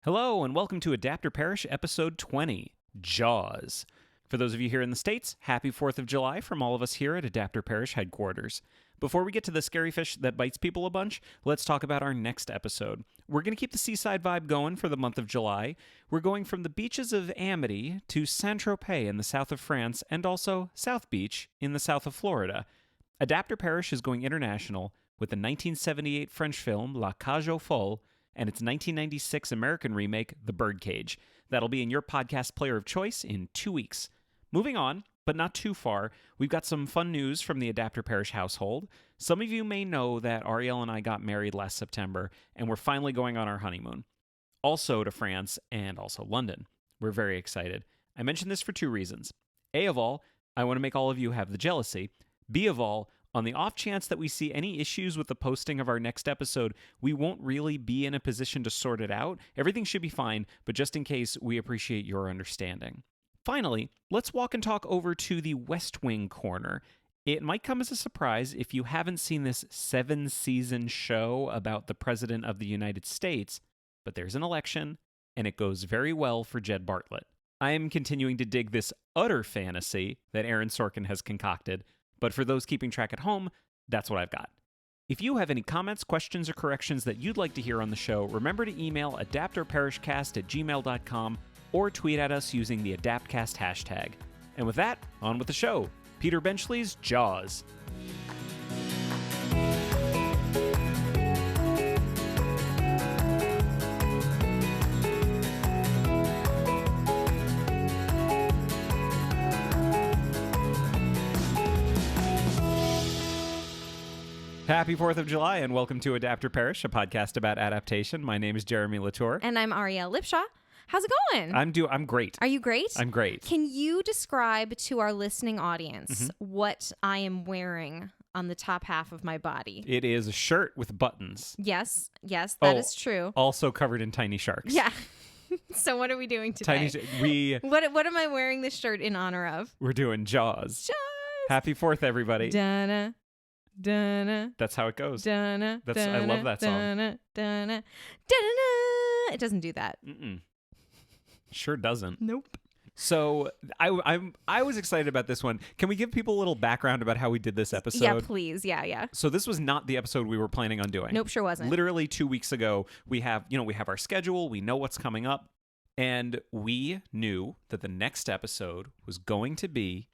Hello, and welcome to Adapter Parish episode 20, Jaws. For those of you here in the States, happy 4th of July from all of us here at Adapter Parish headquarters. Before we get to the scary fish that bites people a bunch, let's talk about our next episode. We're going to keep the seaside vibe going for the month of July. We're going from the beaches of Amity to Saint-Tropez in the south of France, and also South Beach in the south of Florida. Adapter Parish is going international with the 1978 French film La Cage aux Folles, and its 1996 American remake, The Birdcage. That'll be in your podcast player of choice in 2 weeks. Moving on, but not too far, we've got some fun news from the Adapter Parish household. Some of you may know that Ariel and I got married last September, and we're finally going on our honeymoon. Also to France, and also London. We're very excited. I mention this for two reasons. A of all, I want to make all of you have the jealousy. B of all, on the off chance that we see any issues with the posting of our next episode, we won't really be in a position to sort it out. Everything should be fine, but just in case, we appreciate your understanding. Finally, let's walk and talk over to the West Wing corner. It might come as a surprise if you haven't seen this 7-season show about the President of the United States, but there's an election, and it goes very well for Jed Bartlett. I am continuing to dig this utter fantasy that Aaron Sorkin has concocted, but for those keeping track at home, that's what I've got. If you have any comments, questions, or corrections that you'd like to hear on the show, remember to email adapterparishcast@gmail.com or tweet at us using the AdaptCast hashtag. And with that, on with the show. Peter Benchley's Jaws. Happy 4th of July, and welcome to Adapter Parish, a podcast about adaptation. My name is Jeremy Latour. And I'm Ariel Lipshaw. How's it going? I'm great. Are you great? I'm great. Can you describe to our listening audience what I am wearing on the top half of my body? It is a shirt with buttons. Yes, that is true. Also covered in tiny sharks. Yeah. So what are we doing today? What am I wearing this shirt in honor of? We're doing Jaws. Jaws. Happy 4th, everybody. Dun-na. Dun-na, That's how it goes. dun-na, I love that song. dun-na, dun-na, dun-na. It doesn't do that. Sure doesn't. Nope. So I was excited about this one. Can we give people a little background about how we did this episode? Yeah, please. Yeah. So this was not the episode we were planning on doing. Nope, sure wasn't. Literally 2 weeks ago, we have our schedule, we know what's coming up, and we knew that the next episode was going to be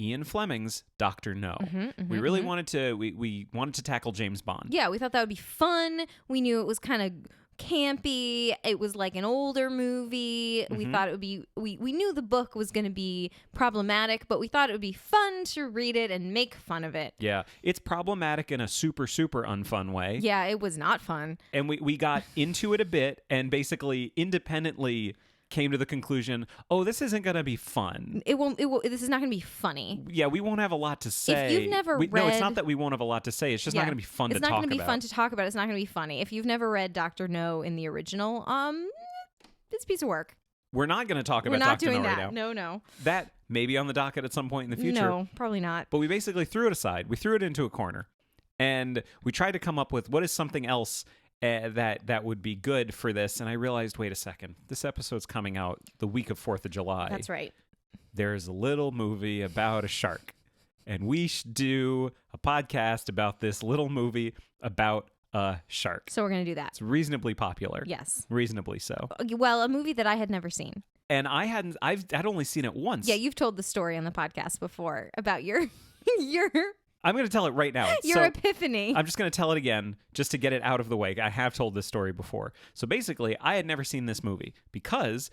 Ian Fleming's Dr. No. We really wanted to we wanted to tackle James Bond. Yeah, we thought that would be fun. We knew it was kind of campy. It was like an older movie. We thought it would be we knew the book was going to be problematic, but we thought it would be fun to read it and make fun of it. Yeah, it's problematic in a super unfun way. Yeah, it was not fun. And we got into it a bit and basically independently came to the conclusion, this isn't going to be fun. This is not going to be funny. Yeah, we won't have a lot to say. If you've never read... No, it's not that we won't have a lot to say. It's just not going to be fun to talk about. It's not going to be fun to talk about. It's not going to be funny. If you've never read Dr. No in the original, it's a piece of work. We're not going to talk about Dr. No right now. We're not doing that. No. That may be on the docket at some point in the future. No, probably not. But we basically threw it aside. We threw it into a corner. And we tried to come up with what is something else that would be good for this, and I realized, wait a second, this episode's coming out the week of 4th of July. That's right. There's a little movie about a shark, and we should do a podcast about this little movie about a shark. So we're going to do that. It's reasonably popular. Yes. Reasonably so. Well, a movie that I had never seen. And I'd only seen it once. Yeah, you've told the story on the podcast before about your I'm going to tell it right now. Your epiphany. I'm just going to tell it again just to get it out of the way. I have told this story before. So basically, I had never seen this movie because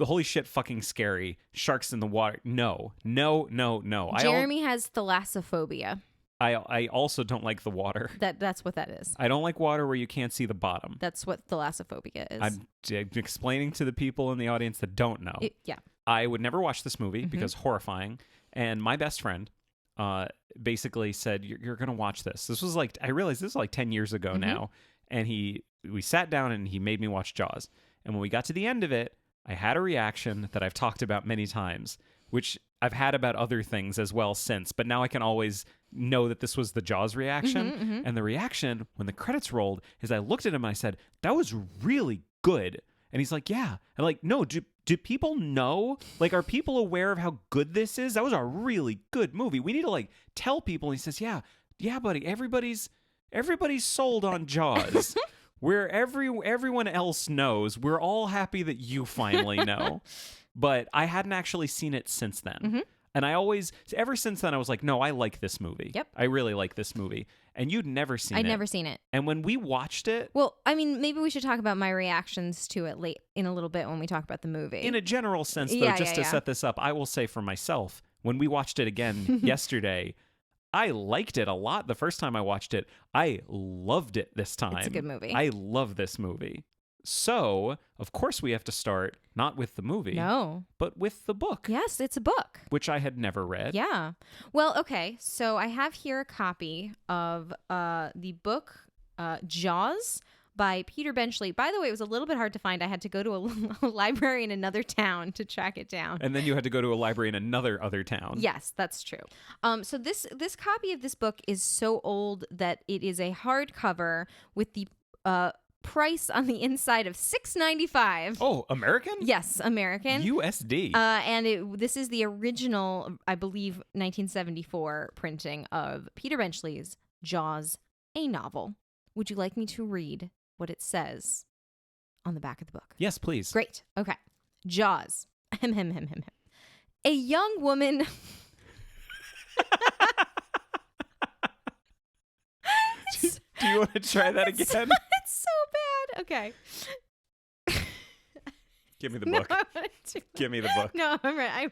holy shit, fucking scary. Sharks in the water. No. Jeremy has thalassophobia. I also don't like the water. That's what that is. I don't like water where you can't see the bottom. That's what thalassophobia is. I'm explaining to the people in the audience that don't know. Yeah. I would never watch this movie because horrifying. And my best friend basically said, you're going to watch this. I realized this was like 10 years ago now. And we sat down and he made me watch Jaws. And when we got to the end of it, I had a reaction that I've talked about many times, which I've had about other things as well since. But now I can always know that this was the Jaws reaction. And the reaction when the credits rolled is I looked at him and I said, that was really good. And he's like, yeah. And like, no, do people know? Like, are people aware of how good this is? That was a really good movie. We need to like tell people. And he says, yeah, buddy, everybody's sold on Jaws. Where everyone else knows. We're all happy that you finally know. But I hadn't actually seen it since then. Mm-hmm. And ever since then, I was like, no, I like this movie. Yep. I really like this movie. And you'd never seen it. I'd never seen it. And when we watched it. Well, I mean, maybe we should talk about my reactions to it in a little bit when we talk about the movie. In a general sense, though, to set this up, I will say for myself, when we watched it again yesterday, I liked it a lot the first time I watched it. I loved it this time. It's a good movie. I love this movie. So, of course, we have to start not with the movie. No. But with the book. Yes, it's a book. Which I had never read. Yeah. Well, okay. So I have here a copy of the book Jaws by Peter Benchley. By the way, it was a little bit hard to find. I had to go to a library in another town to track it down. And then you had to go to a library in another other town. Yes, that's true. So this copy of this book is so old that it is a hardcover with the price on the inside of $6.95. Oh, American? Yes, American. USD. And this is the original, I believe, 1974 printing of Peter Benchley's Jaws, a novel. Would you like me to read what it says on the back of the book? Yes, please. Great. Okay. Jaws. A young woman. Do you want to try that again? It's so bad. Okay. Give me the book. Give me the book. No, I'm right.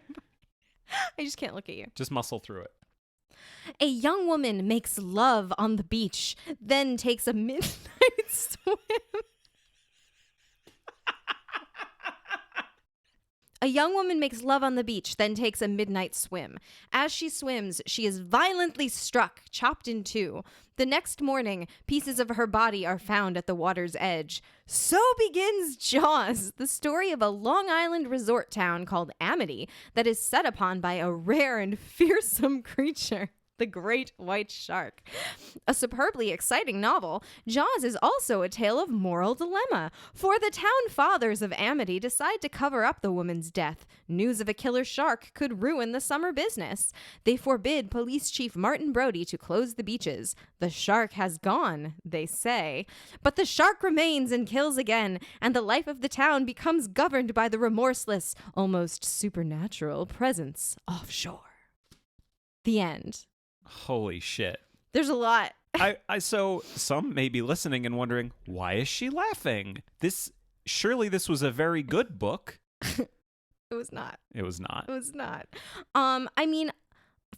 I just can't look at you. Just muscle through it. A young woman makes love on the beach, then takes a midnight swim. A young woman makes love on the beach, then takes a midnight swim. As she swims, she is violently struck, chopped in two. The next morning, pieces of her body are found at the water's edge. So begins Jaws, the story of a Long Island resort town called Amity that is set upon by a rare and fearsome creature, the great white shark. A superbly exciting novel, Jaws is also a tale of moral dilemma. For the town fathers of Amity decide to cover up the woman's death. News of a killer shark could ruin the summer business. They forbid Police Chief Martin Brody to close the beaches. The shark has gone, they say. But the shark remains and kills again, and the life of the town becomes governed by the remorseless, almost supernatural presence offshore. The end. Holy shit. There's a lot. So some may be listening and wondering, why is she laughing? Surely this was a very good book. It was not. It was not. It was not. I mean,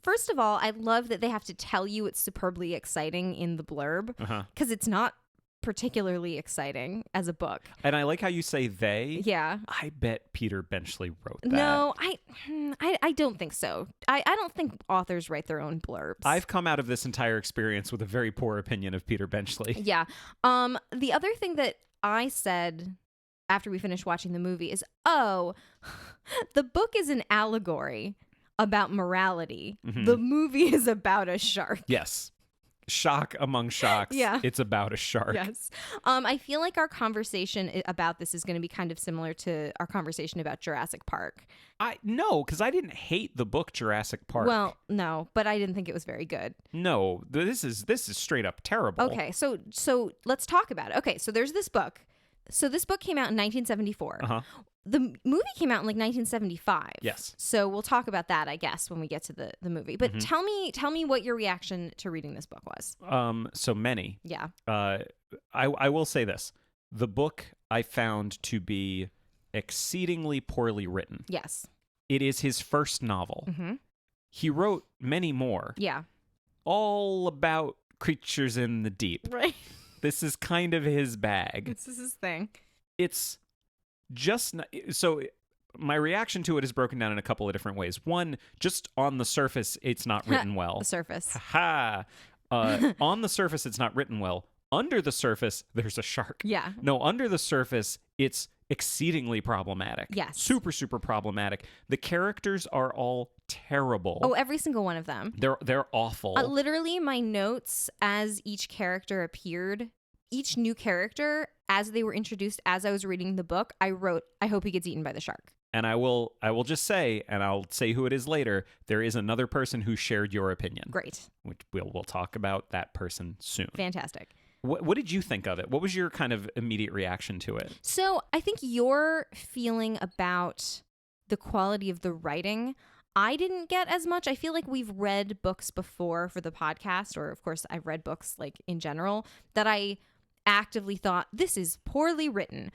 first of all, I love that they have to tell you it's superbly exciting in the blurb because it's not particularly exciting as a book. And I like how you say they. Yeah. I bet Peter Benchley wrote that. No, I don't think so. I don't think authors write their own blurbs. I've come out of this entire experience with a very poor opinion of Peter Benchley. Yeah. The other thing that I said after we finished watching the movie is, the book is an allegory about morality. Mm-hmm. The movie is about a shark. Yes. Shock among shocks. Yeah. It's about a shark. Yes. I feel like our conversation about this is going to be kind of similar to our conversation about Jurassic Park. No, because I didn't hate the book Jurassic Park. Well, no, but I didn't think it was very good. No, this is straight up terrible. Okay, so let's talk about it. Okay, so there's this book. So this book came out in 1974. Uh-huh. The movie came out in like 1975. Yes. So we'll talk about that, I guess, when we get to the movie. But tell me what your reaction to reading this book was. So many. Yeah. I will say this. The book I found to be exceedingly poorly written. Yes. It is his first novel. Mm-hmm. He wrote many more. Yeah. All about creatures in the deep. Right. This is kind of his bag. This is his thing. It's just so my reaction to it is broken down in a couple of different ways. One, just on the surface, it's not written well. The surface. Ha on the surface, it's not written well. Under the surface, there's a shark. Yeah. No, under the surface, it's exceedingly problematic. Yes. Super, super problematic. The characters are all terrible. Oh, every single one of them. They're awful. Literally, my notes as each character appeared each new character, as they were introduced, as I was reading the book, I wrote, I hope he gets eaten by the shark. And I will just say, and I'll say who it is later, there is another person who shared your opinion. Great. Which we'll talk about that person soon. Fantastic. What did you think of it? What was your kind of immediate reaction to it? So I think your feeling about the quality of the writing, I didn't get as much. I feel like we've read books before for the podcast, or of course I've read books like in general, that I actively thought, this is poorly written.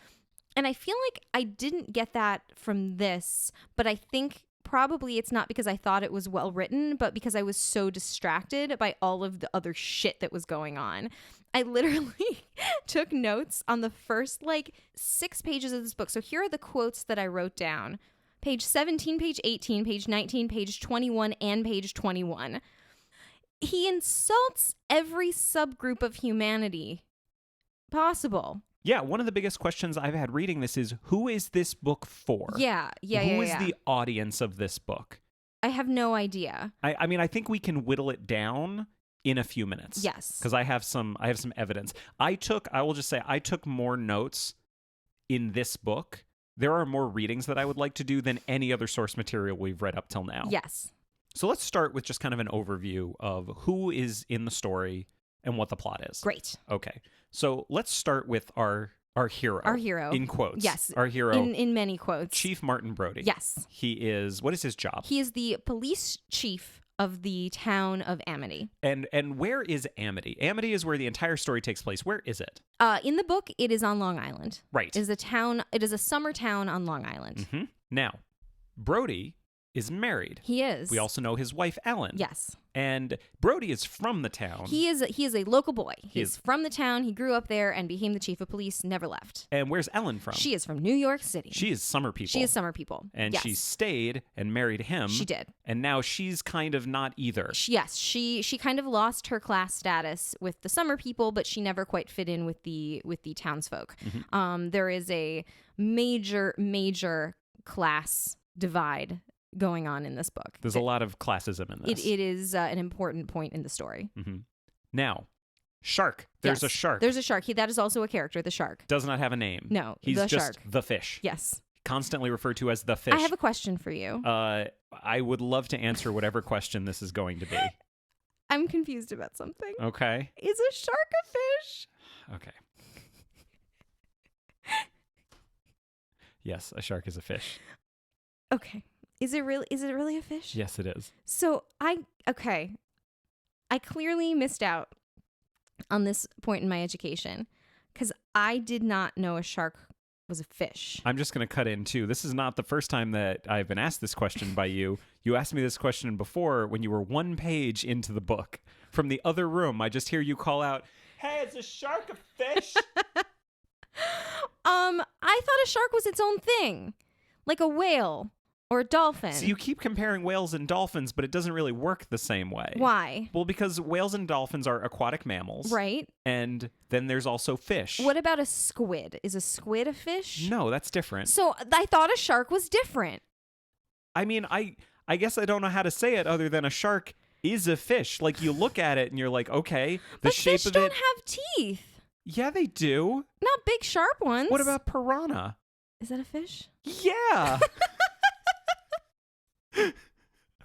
And I feel like I didn't get that from this, but I think probably it's not because I thought it was well written, but because I was so distracted by all of the other shit that was going on. I literally took notes on the first 6 pages of this book. So here are the quotes that I wrote down. Page 17, page 18, page 19, page 21, and page 21. He insults every subgroup of humanity possible. Yeah, one of the biggest questions I've had reading this is, who is this book for? Who is the audience of this book? I have no idea. I mean, I think we can whittle it down in a few minutes. Yes. Because I have some evidence. I will just say, I took more notes in this book. There are more readings that I would like to do than any other source material we've read up till now. Yes. So let's start with just kind of an overview of who is in the story and what the plot is. Great. Okay. So let's start with our hero. Our hero. In quotes. Yes. Our hero. In many quotes. Chief Martin Brody. Yes. He is, what is his job? He is the police chief of the town of Amity. And where is Amity? Amity is where the entire story takes place. Where is it? In the book, it is on Long Island. Right. It is a summer town on Long Island. Mm-hmm. Now, Brody is married. He is. We also know his wife, Ellen. Yes. And Brody is from the town. He is a local boy. He's from the town. He grew up there and became the chief of police, never left. And where's Ellen from? She is from New York City. She is summer people. And yes. she stayed and married him. She did. And now she's kind of not either. She kind of lost her class status with the summer people, but she never quite fit in with the townsfolk. Mm-hmm. There is a major class divide going on in this book. There's a lot of classism in this. It is an important point in the story. Mm-hmm. Now, shark. There's a shark. There's a shark. That is also a character, the shark. Does not have a name. No, he's the just shark. The fish. Yes. Constantly referred to as the fish. I have a question for you. I would love to answer whatever question this is going to be. I'm confused about something. Okay. Is a shark a fish? Okay. Yes, a shark is a fish. Okay. Is it really a fish? Yes, it is. So I clearly missed out on this point in my education because I did not know a shark was a fish. I'm just going to cut in too. This is not the first time that I've been asked this question by you. You asked me this question before when you were 1 page into the book. From the other room, I just hear you call out, "Hey, is a shark a fish?" I thought a shark was its own thing, like a whale. Or a dolphin. So you keep comparing whales and dolphins, but it doesn't really work the same way. Why? Well, because whales and dolphins are aquatic mammals. Right. And then there's also fish. What about a squid? Is a squid a fish? No, that's different. So I thought a shark was different. I mean, I guess I don't know how to say it other than a shark is a fish. Like, you look at it and you're like, okay, the but shape fish of don't it. have teeth. Yeah, they do. Not big, sharp ones. What about piranha? Is that a fish? Yeah.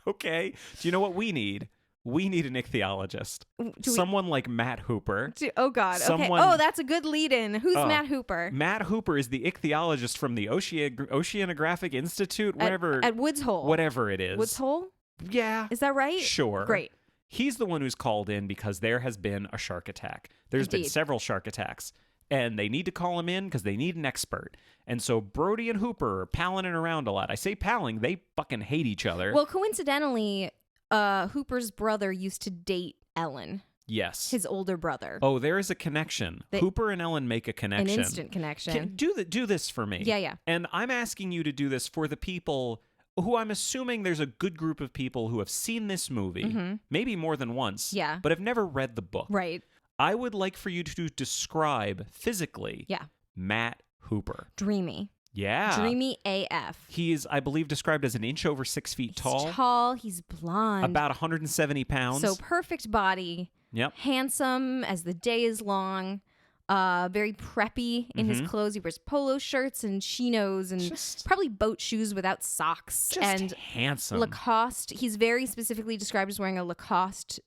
Okay. Do you know what we need? We need an ichthyologist. Someone like Matt Hooper. Oh, God. Okay. Oh, that's a good lead-in. Who's Matt Hooper? Matt Hooper is the ichthyologist from the Oceanographic Institute, whatever. At Woods Hole. Whatever it is. Woods Hole? Yeah. Is that right? Sure. Great. He's the one who's called in because there has been a shark attack. There's been several shark attacks. And they need to call him in because they need an expert. And so Brody and Hooper are palling it around a lot. I say palling, they fucking hate each other. Well, coincidentally, Hooper's brother used to date Ellen. Yes. His older brother. Oh, there is a connection. Hooper and Ellen make a connection. An instant connection. Do this for me. Yeah. And I'm asking you to do this for the people who I'm assuming there's a good group of people who have seen this movie, maybe more than once, but have never read the book. Right. I would like for you to describe physically Matt Hooper. Dreamy. Yeah. Dreamy AF. He is, I believe, described as an inch over 6 feet tall. He's tall. He's blonde. About 170 pounds. So perfect body. Yep. Handsome as the day is long. very preppy in his clothes. He wears polo shirts and chinos and probably boat shoes without socks. Just and handsome. Lacoste. He's very specifically described as wearing a Lacoste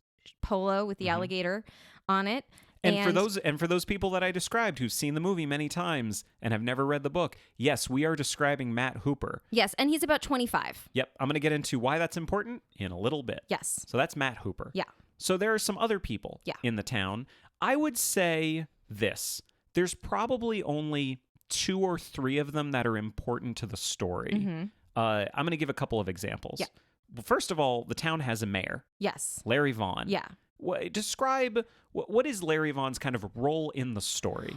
polo with the alligator on it. And for those people that I described who've seen the movie many times and have never read the book, yes, we are describing Matt Hooper. Yes, and he's about 25. Yep, I'm going to get into why that's important in a little bit. Yes. So that's Matt Hooper. Yeah. So there are some other people in the town. I would say this. There's probably only 2 or 3 of them that are important to the story. I'm going to give a couple of examples. Yeah. Well, first of all, the town has a mayor. Yes. Larry Vaughn. Yeah. Describe what is Larry Vaughn's kind of role in the story?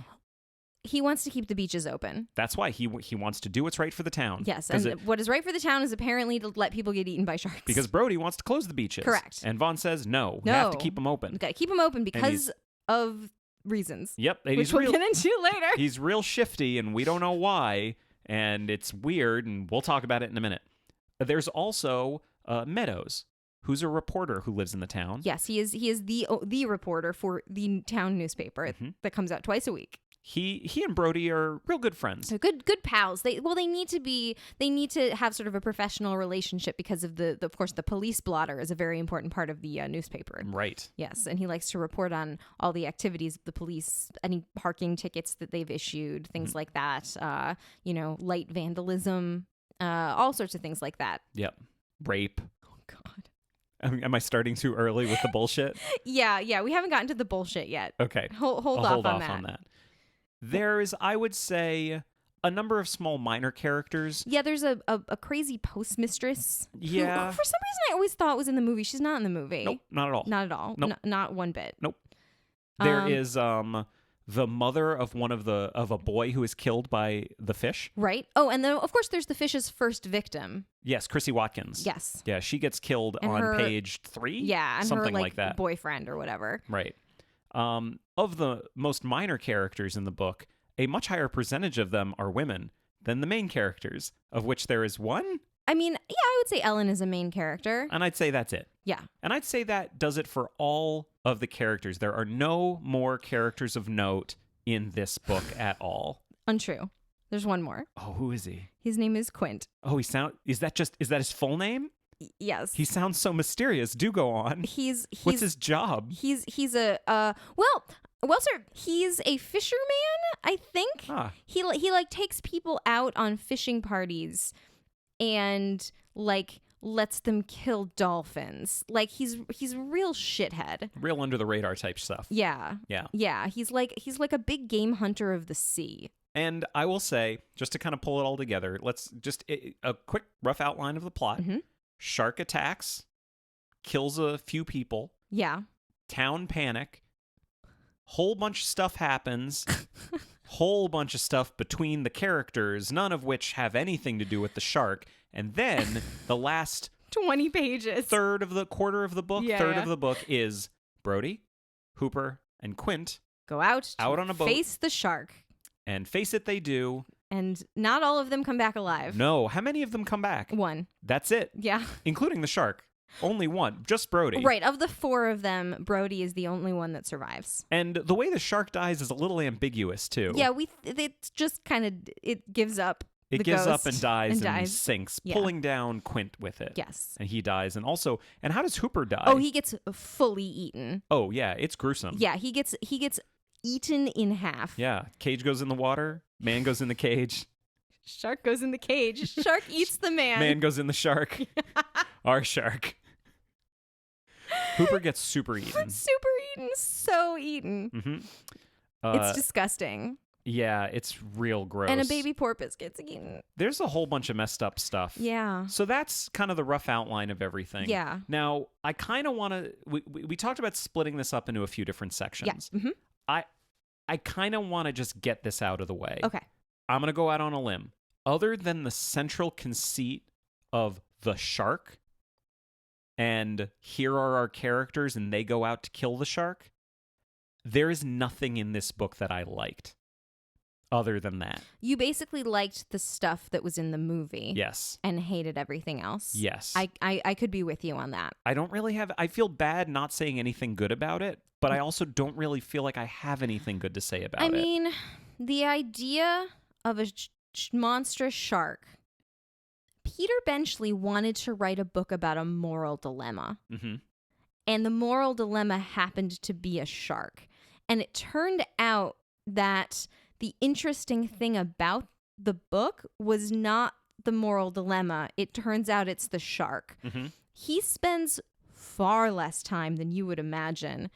He wants to keep the beaches open. That's why he wants to do what's right for the town. Yes, and what is right for the town is apparently to let people get eaten by sharks. Because Brody wants to close the beaches. Correct. And Vaughn says, no, we have to keep them open. Okay, keep them open because of reasons. Yep. Which we'll get into later. He's real shifty, and we don't know why, and it's weird, and we'll talk about it in a minute. There's also Meadows, who's a reporter who lives in the town. Yes, he is the reporter for the town newspaper that comes out twice a week. He and Brody are real good friends. So good pals. They need to have sort of a professional relationship because of of course the police blotter is a very important part of the newspaper. Right. Yes, and he likes to report on all the activities of the police, any parking tickets that they've issued, things like that. Light vandalism, all sorts of things like that. Yep. Rape. Oh God. Am I starting too early with the bullshit? Yeah. We haven't gotten to the bullshit yet. Okay. Hold off on that. There's, I would say, a number of small minor characters. Yeah, there's a crazy postmistress. Yeah. Who, for some reason, I always thought was in the movie. She's not in the movie. Nope, not at all. Not at all. Nope. Not one bit. Nope. There is the mother of a boy who is killed by the fish. Right. Oh, and then of course there's the fish's first victim. Yes, Chrissy Watkins. Yes. Yeah, she gets killed on page 3. Yeah, and something her like that. Boyfriend or whatever. Right. Of the most minor characters in the book, a much higher percentage of them are women than the main characters, of which there is one. I mean, yeah, I would say Ellen is a main character. And I'd say that's it. Yeah. And I'd say that does it for all of the characters. There are no more characters of note in this book at all. Untrue. There's one more. Oh, who is he? His name is Quint. Oh, is that his full name? Yes. He sounds so mysterious. Do go on. What's his job? He's a sir, he's a fisherman, I think. Ah. He takes people out on fishing parties and lets them kill dolphins. He's a real shithead. Real under the radar type stuff. Yeah. Yeah. Yeah, he's like a big game hunter of the sea. And I will say, just to kind of pull it all together, let's just a quick rough outline of the plot. Mm-hmm. Shark attacks, kills a few people. Yeah. Town panic. Whole bunch of stuff happens. Whole bunch of stuff between the characters, none of which have anything to do with the shark. And then the last 20 pages. Third of the book is Brody, Hooper, and Quint go out on a boat, face the shark. And face it, they do. And not all of them come back alive. No. How many of them come back? 1. That's it. Yeah. Including the shark. Only 1. Just Brody. Right. Of the 4 of them, Brody is the only one that survives. And the way the shark dies is a little ambiguous, too. Yeah, it's just kind of, it gives up. It gives up and dies and sinks, yeah. Pulling down Quint with it. Yes. And he dies. And how does Hooper die? Oh, he gets fully eaten. Oh, yeah. It's gruesome. Yeah, he gets eaten in half. Yeah. Cage goes in the water. Man goes in the cage. Shark goes in the cage. Shark eats the man. Man goes in the shark. Our shark. Hooper gets super eaten. Super eaten. So eaten. Mm-hmm. It's disgusting. Yeah, it's real gross. And a baby porpoise gets eaten. There's a whole bunch of messed up stuff. Yeah. So that's kind of the rough outline of everything. Yeah. Now, I kind of want to... We talked about splitting this up into a few different sections. Yeah. Mm-hmm. I kind of want to just get this out of the way. Okay. I'm going to go out on a limb. Other than the central conceit of the shark, and here are our characters and they go out to kill the shark, there is nothing in this book that I liked. other than that. You basically liked the stuff that was in the movie. Yes. And hated everything else. Yes. I could be with you on that. I feel bad not saying anything good about it, but I also don't really feel like I have anything good to say about it. I mean, the idea of a monstrous shark. Peter Benchley wanted to write a book about a moral dilemma. Mm-hmm. And the moral dilemma happened to be a shark. And it turned out that the interesting thing about the book was not the moral dilemma. It turns out it's the shark. Mm-hmm. He spends far less time than you would imagine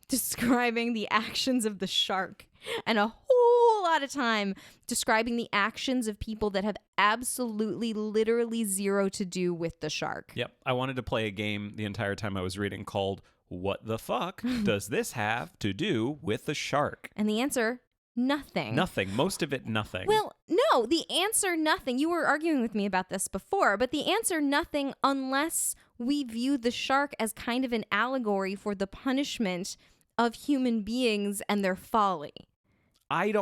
describing the actions of the shark and a whole lot of time describing the actions of people that have absolutely, literally zero to do with the shark. Yep. I wanted to play a game the entire time I was reading called What the Fuck Does This Have to Do with the Shark? And the answer, nothing. Nothing. Most of it, nothing. Well, no, the answer, nothing. You were arguing with me about this before, but the answer, nothing, unless we view the shark as kind of an allegory for the punishment of human beings and their folly. I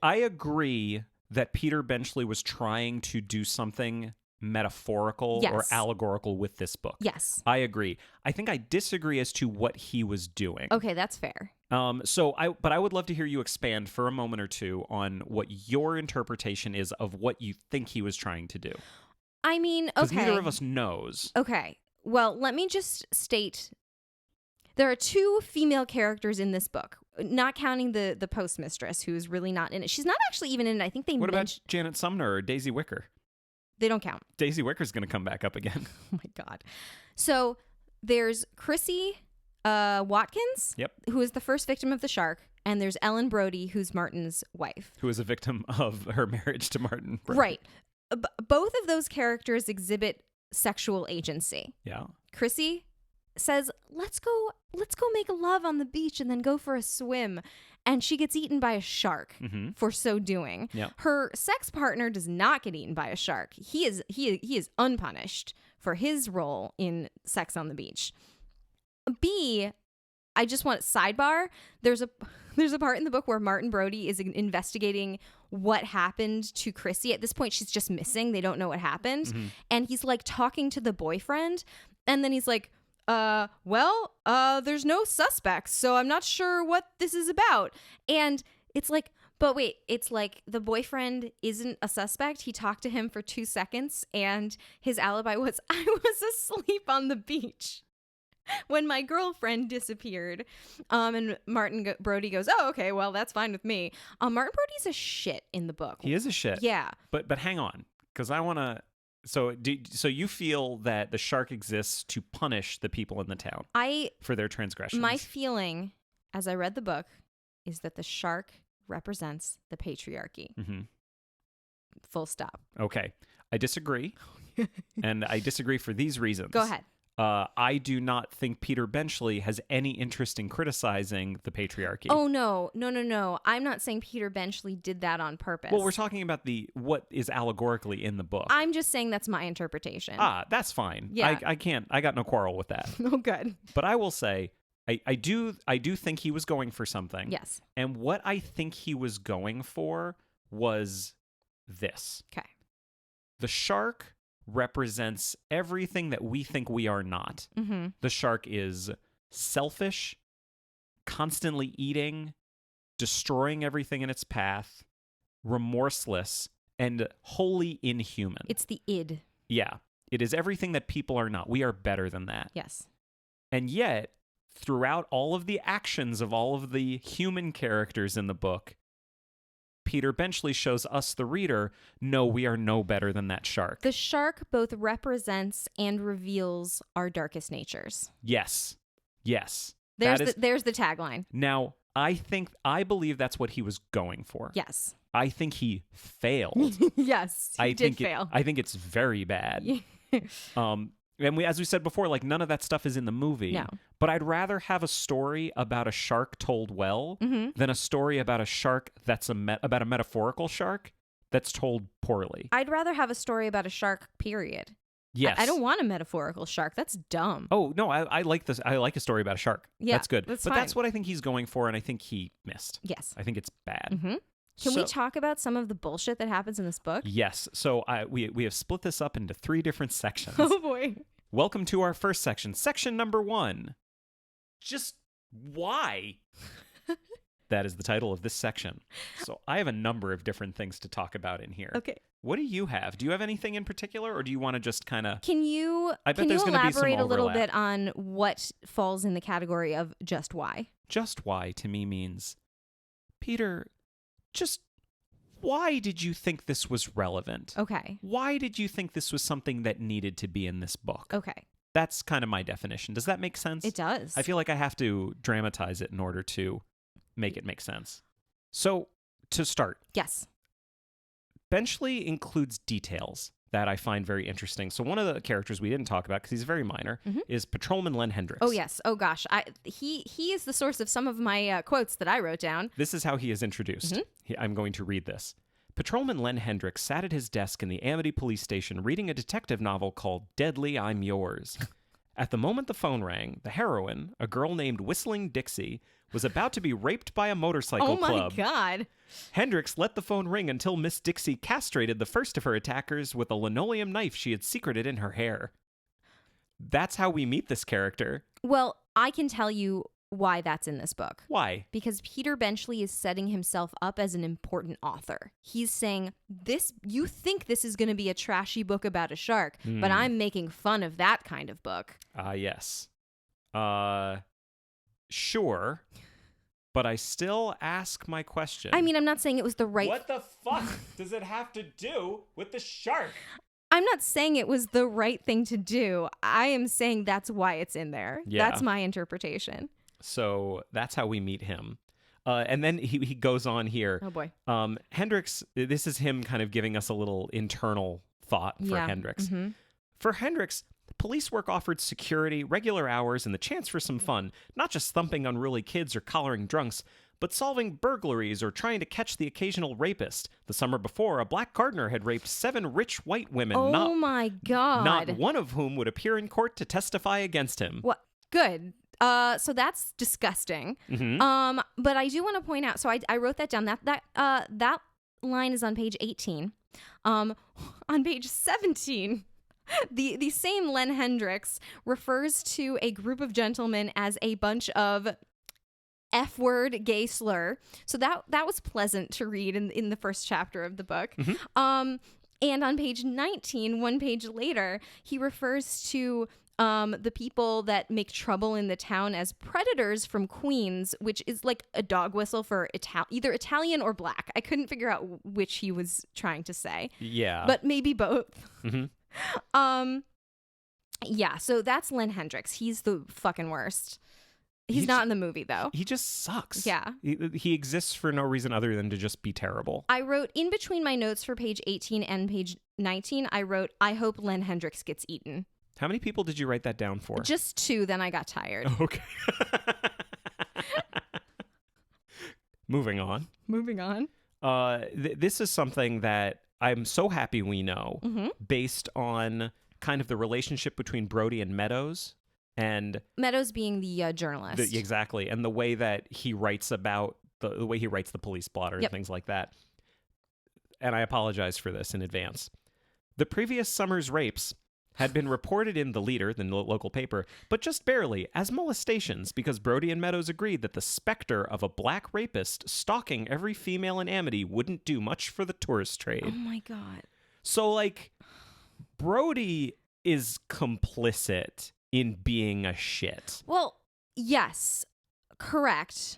agree that Peter Benchley was trying to do something metaphorical or Yes. allegorical with this book. Yes. I agree. I think I disagree as to what he was doing. Okay, that's fair. But I would love to hear you expand for a moment or two on what your interpretation is of what you think he was trying to do. I mean, Because okay. neither of us knows. Okay. Well, let me just state there are two female characters in this book, not counting the postmistress, who's really not in it. She's not actually even in it. I think they What about Janet Sumner or Daisy Wicker? They don't count. Daisy Wicker's going to come back up again. Oh my God. So there's Chrissy Watkins, Yep. who is the first victim of the shark, and there's Ellen Brody, who's Martin's wife. Who is a victim of her marriage to Martin. Right. Both of those characters exhibit sexual agency. Yeah. Chrissy says, let's go make love on the beach and then go for a swim. And she gets eaten by a shark for so doing. Yep. Her sex partner does not get eaten by a shark. He is unpunished for his role in sex on the beach. B, I just want sidebar. There's a part in the book where Martin Brody is investigating what happened to Chrissy. At this point, she's just missing. They don't know what happened. And he's like talking to the boyfriend. And then he's like, there's no suspects, so I'm not sure what this is about. And it's like, but wait, it's like the boyfriend isn't a suspect. He talked to him for 2 seconds, and his alibi was, I was asleep on the beach when my girlfriend disappeared. And Martin Brody goes, oh, okay, well, that's fine with me. Martin Brody's a shit in the book. He is a shit. Yeah. But hang on, because I want to... So you feel that the shark exists to punish the people in the town for their transgressions? My feeling, as I read the book, is that the shark represents the patriarchy. Full stop. Okay. I disagree. And I disagree for these reasons. Go ahead. I do not think Peter Benchley has any interest in criticizing the patriarchy. Oh, no. I'm not saying Peter Benchley did that on purpose. Well, we're talking about what is allegorically in the book. I'm just saying that's my interpretation. That's fine. Yeah. I got no quarrel with that. Oh, good. But I will say, I do think he was going for something. Yes. And what I think he was going for was this. Okay. The shark represents everything that we think we are not. The shark is selfish, constantly eating, destroying everything in its path, remorseless, and wholly inhuman. It's the id. Yeah. It is everything that people are not. We are better than that. Yes. And yet, throughout all of the actions of all of the human characters in the book, Peter Benchley shows us, the reader, no, we are no better than that shark. The shark both represents and reveals our darkest natures. Yes. There's the tagline. Now, I believe that's what he was going for. Yes. I think he failed. Yes, he did fail. I think it's very bad. And as we said before, like, none of that stuff is in the movie. No. But I'd rather have a story about a shark told well than a story about a shark that's about a metaphorical shark that's told poorly. I'd rather have a story about a shark, period. Yes. I don't want a metaphorical shark. That's dumb. Oh, no, I like this. I like a story about a shark. Yeah, that's good. that's but fine. that's what I think he's going for, and I think he missed. Yes. I think it's bad. Mm-hmm. Can we talk about some of the bullshit that happens in this book? Yes. So we have split this up into 3 different sections. Oh, boy. Welcome to our first section. Section number 1. Just why? That is the title of this section. So I have a number of different things to talk about in here. Okay. What do you have? Do you have anything in particular, or do you want to just kind of... Can you elaborate a little bit on what falls in the category of just why? Just why to me means, Peter, just why did you think this was relevant? Okay. Why did you think this was something that needed to be in this book? Okay. That's kind of my definition. Does that make sense? It does. I feel like I have to dramatize it in order to make it make sense. So, to start. Yes. Benchley includes details that I find very interesting. So one of the characters we didn't talk about, because he's very minor, is Patrolman Len Hendricks. Oh, yes. Oh, gosh. He is the source of some of my quotes that I wrote down. This is how he is introduced. I'm going to read this. Patrolman Len Hendricks sat at his desk in the Amity police station reading a detective novel called Deadly, I'm Yours. At the moment the phone rang, the heroine, a girl named Whistling Dixie, was about to be raped by a motorcycle club. Oh, my God. Hendricks let the phone ring until Miss Dixie castrated the first of her attackers with a linoleum knife she had secreted in her hair. That's how we meet this character. Well, I can tell you why that's in this book. Why? Because Peter Benchley is setting himself up as an important author. He's saying, you think this is going to be a trashy book about a shark, but I'm making fun of that kind of book. Yes. Sure. But I still ask my question. I mean, I'm not saying it was the right... What the fuck does it have to do with the shark? I'm not saying it was the right thing to do. I am saying that's why it's in there. Yeah. That's my interpretation. So that's how we meet him. And then he goes on here. Oh, boy. Hendricks, this is him kind of giving us a little internal thought for Hendricks. Mm-hmm. For Hendricks, police work offered security, regular hours, and the chance for some fun, not just thumping unruly kids or collaring drunks, but solving burglaries or trying to catch the occasional rapist. The summer before, a black gardener had raped 7 rich white women. Oh, my God. Not one of whom would appear in court to testify against him. What? Good. So that's disgusting. Mm-hmm. But I do want to point out, so I wrote that down. That line is on page 18. On page 17, the same Len Hendricks refers to a group of gentlemen as a bunch of F-word gay slur. So that was pleasant to read in the first chapter of the book. Mm-hmm. And on page 19, one page later, he refers to the people that make trouble in the town as predators from Queens, which is like a dog whistle for either Italian or black. I couldn't figure out which he was trying to say. Yeah. But maybe both. Mm-hmm. Yeah, so that's Len Hendricks. He's the fucking worst. He's not in the movie, though. He just sucks. Yeah. He exists for no reason other than to just be terrible. I wrote, in between my notes for page 18 and page 19, I wrote, I hope Len Hendricks gets eaten. How many people did you write that down for? Just 2, then I got tired. Okay. Moving on. This is something that I'm so happy we know, based on kind of the relationship between Brody and Meadows. And Meadows being the journalist. Exactly. And the way that he writes about, the way he writes the police blotter and things like that. And I apologize for this in advance. The previous summer's rapes had been reported in The Leader, the local paper, but just barely, as molestations, because Brody and Meadows agreed that the specter of a black rapist stalking every female in Amity wouldn't do much for the tourist trade. Oh my God. So, like, Brody is complicit in being a shit. Well, yes, correct.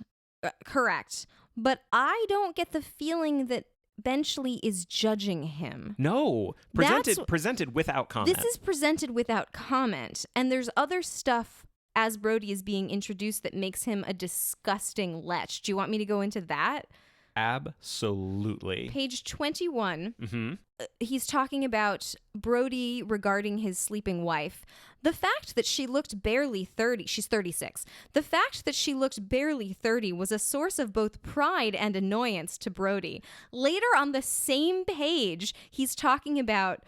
But I don't get the feeling that Benchley is judging him. No, presented without comment. This is presented without comment, and there's other stuff as Brody is being introduced that makes him a disgusting lech. Do you want me to go into that? Absolutely. Page 21. Mm-hmm. He's talking about Brody regarding his sleeping wife. The fact that she looked barely 30, she's 36. The fact that she looked barely 30 was a source of both pride and annoyance to Brody. Later on the same page, he's talking about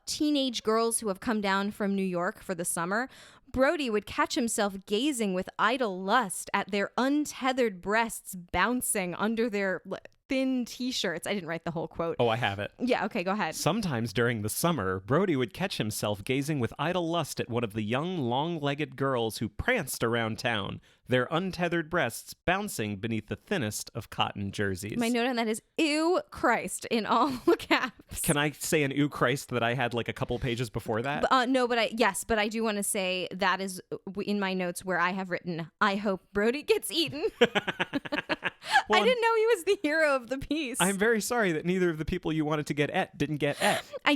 teenage girls who have come down from New York for the summer, Brody would catch himself gazing with idle lust at their untethered breasts bouncing under their thin t-shirts. I didn't write the whole quote. Oh, I have it. Yeah, okay, go ahead. Sometimes during the summer, Brody would catch himself gazing with idle lust at one of the young, long-legged girls who pranced around town, their untethered breasts bouncing beneath the thinnest of cotton jerseys. My note on that is, ew, Christ, in all caps. Can I say an ew Christ that I had like a couple pages before that? No, but I do want to say that is in my notes where I have written, I hope Brody gets eaten. Well, I didn't know he was the hero of the piece. I'm very sorry that neither of the people you wanted to get at didn't get at. I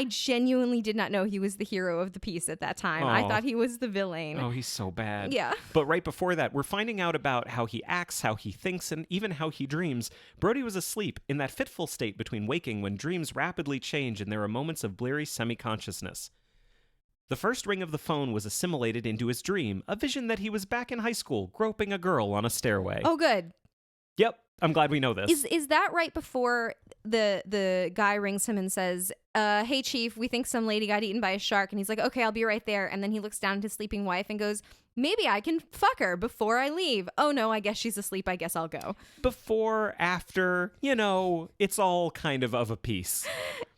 genuinely did not know he was the hero of the piece at that time. I thought he was the villain. Oh, he's so bad. Yeah. But right before that, we're finding out about how he acts, how he thinks, and even how he dreams. Brody was asleep in that fitful state between waking when dreams rapidly change and there are moments of bleary semi-consciousness. The first ring of the phone was assimilated into his dream, a vision that he was back in high school, groping a girl on a stairway. Oh, good. Yep, I'm glad we know this. Is that right before the guy rings him and says, hey, Chief, we think some lady got eaten by a shark. And he's like, okay, I'll be right there. And then he looks down at his sleeping wife and goes, maybe I can fuck her before I leave. Oh, no, I guess she's asleep. I guess I'll go. Before, after, it's all kind of a piece.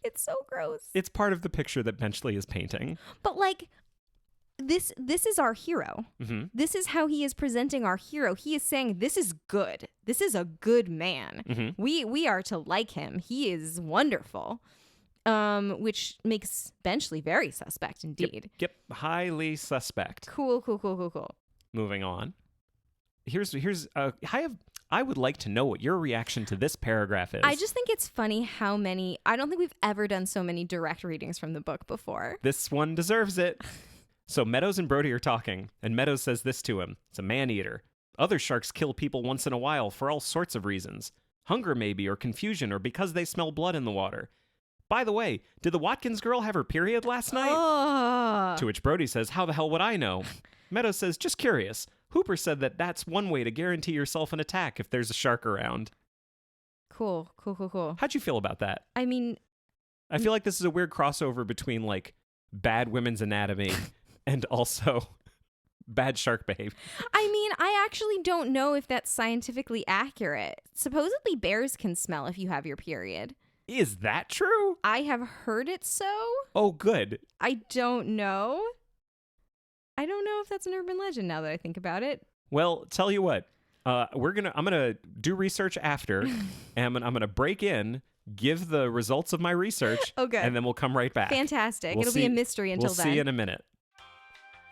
It's so gross. It's part of the picture that Benchley is painting. But this is our hero. Mm-hmm. This is how he is presenting our hero. He is saying, this is good. This is a good man. Mm-hmm. We are to like him. He is wonderful. Which makes Benchley very suspect indeed. Yep. Highly suspect. Cool. Moving on. I would like to know what your reaction to this paragraph is. I just think it's funny how many, I don't think we've ever done so many direct readings from the book before. This one deserves it. So Meadows and Brody are talking, and Meadows says this to him. It's a man-eater. Other sharks kill people once in a while for all sorts of reasons. Hunger maybe, or confusion, or because they smell blood in the water. By the way, did the Watkins girl have her period last night? Oh. To which Brody says, how the hell would I know? Meadows says, just curious. Hooper said that that's one way to guarantee yourself an attack if there's a shark around. Cool. How'd you feel about that? I mean, I feel like this is a weird crossover between, like, bad women's anatomy and also bad shark behavior. I mean, I actually don't know if that's scientifically accurate. Supposedly bears can smell if you have your period. Is that true? I have heard it so. Oh, good. I don't know. I don't know if that's an urban legend now that I think about it. Well, tell you what. I'm gonna do research after, and I'm gonna break in, give the results of my research, Oh, good. and then we'll come right back. Fantastic. We'll It'll see- be a mystery until We'll then. see in a minute.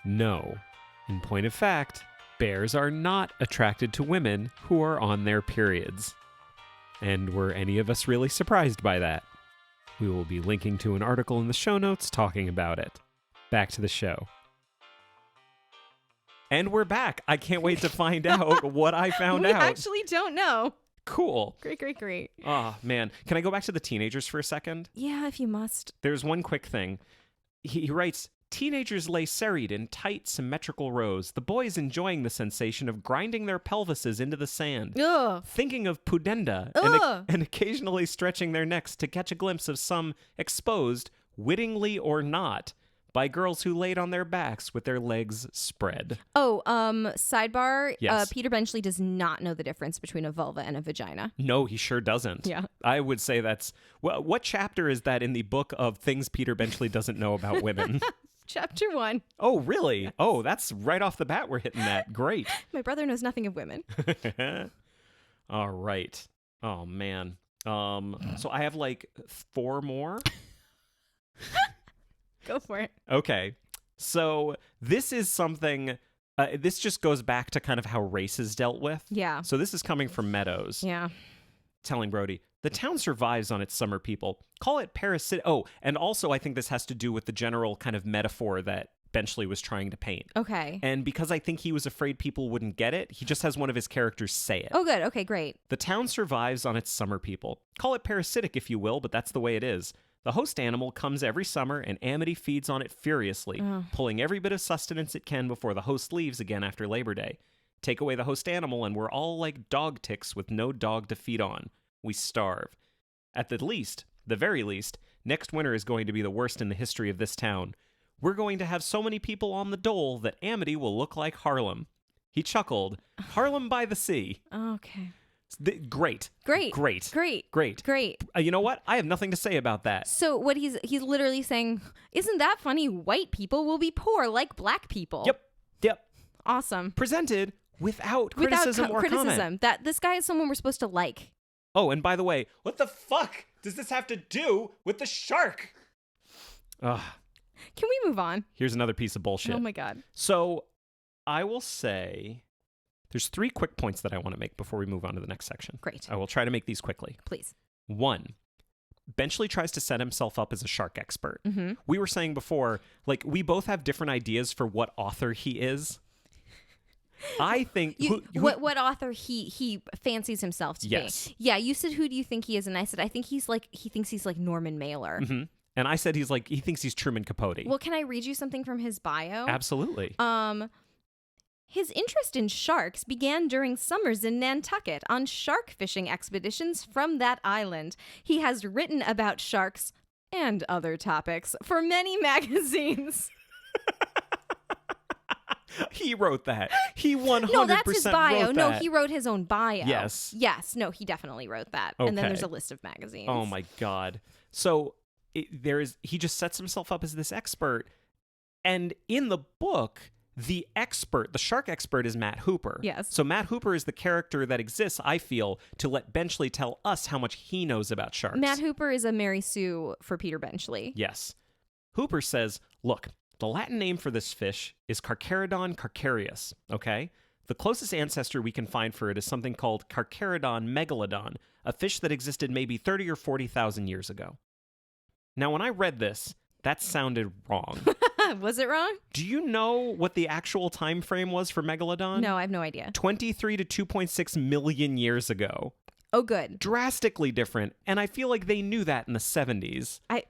No. In point of fact, bears are not attracted to women who are on their periods. And were any of us really surprised by that? We will be linking to an article in the show notes talking about it. Back to the show. And we're back. I can't wait to find out what I found we out. actually don't know. Cool. Great. Oh, man. Can I go back to the teenagers for a second? Yeah, if you must. There's one quick thing. He writes, teenagers lay serried in tight, symmetrical rows, the boys enjoying the sensation of grinding their pelvises into the sand, Ugh. thinking of pudenda, and occasionally stretching their necks to catch a glimpse of some exposed, wittingly or not, by girls who laid on their backs with their legs spread. Oh, sidebar. Yes. Peter Benchley does not know the difference between a vulva and a vagina. No, he sure doesn't. Yeah. I would say that's... Well, what chapter is that in the book of things Peter Benchley doesn't know about women? Chapter 1. Oh, really? Yes. Oh, that's right off the bat we're hitting that. Great. My brother knows nothing of women. All right. Oh, man. So I have like 4 more. Go for it. Okay. So this is something... this just goes back to kind of how race is dealt with. Yeah. So this is coming from Meadows. Yeah. Telling Brody, the town survives on its summer people. Call it parasitic. Oh, and also I think this has to do with the general kind of metaphor that Benchley was trying to paint. Okay. And because I think he was afraid people wouldn't get it, he just has one of his characters say it. Oh, good. Okay, great. The town survives on its summer people. Call it parasitic if you will, but that's the way it is. The host animal comes every summer, and Amity feeds on it furiously, pulling every bit of sustenance it can before the host leaves again after Labor Day. Take away the host animal, and we're all like dog ticks with no dog to feed on. We starve. At the very least, Next winter is going to be the worst in the history of this town. We're going to have so many people on the dole that Amity will look like Harlem. He chuckled. Harlem by the sea. Okay. Great. You know what? I have nothing to say about that. So what he's literally saying, isn't that funny? White people will be poor like black people. Yep. Awesome. Presented without criticism or comment. That this guy is someone we're supposed to like. Oh, and by the way, what the fuck does this have to do with the shark? Ugh. Can we move on? Here's another piece of bullshit. Oh my God. So I will say there's 3 quick points that I want to make before we move on to the next section. Great. I will try to make these quickly. Please. 1, Benchley tries to set himself up as a shark expert. Mm-hmm. We were saying before, like, we both have different ideas for what author he is. I think... what author he fancies himself to be. Yeah, you said, who do you think he is? And I said, I think he thinks he's like Norman Mailer. Mm-hmm. And I said he thinks he's Truman Capote. Well, can I read you something from his bio? Absolutely. His interest in sharks began during summers in Nantucket on shark fishing expeditions from that island. He has written about sharks and other topics for many magazines. He wrote that. He 100% No, that's his bio. wrote No, that. he wrote his own bio. Yes. No, he definitely wrote that. Okay. And then there's a list of magazines. Oh my God. So he just sets himself up as this expert. And in the book, the shark expert is Matt Hooper. Yes. So Matt Hooper is the character that exists, I feel, to let Benchley tell us how much he knows about sharks. Matt Hooper is a Mary Sue for Peter Benchley. Yes. Hooper says, look, the Latin name for this fish is Carcharodon carcharius, okay? The closest ancestor we can find for it is something called Carcharodon megalodon, a fish that existed maybe 30 or 40,000 years ago. Now, when I read this, that sounded wrong. Was it wrong? Do you know what the actual time frame was for megalodon? No, I have no idea. 23 to 2.6 million years ago. Oh, good. Drastically different, and I feel like they knew that in the 70s. I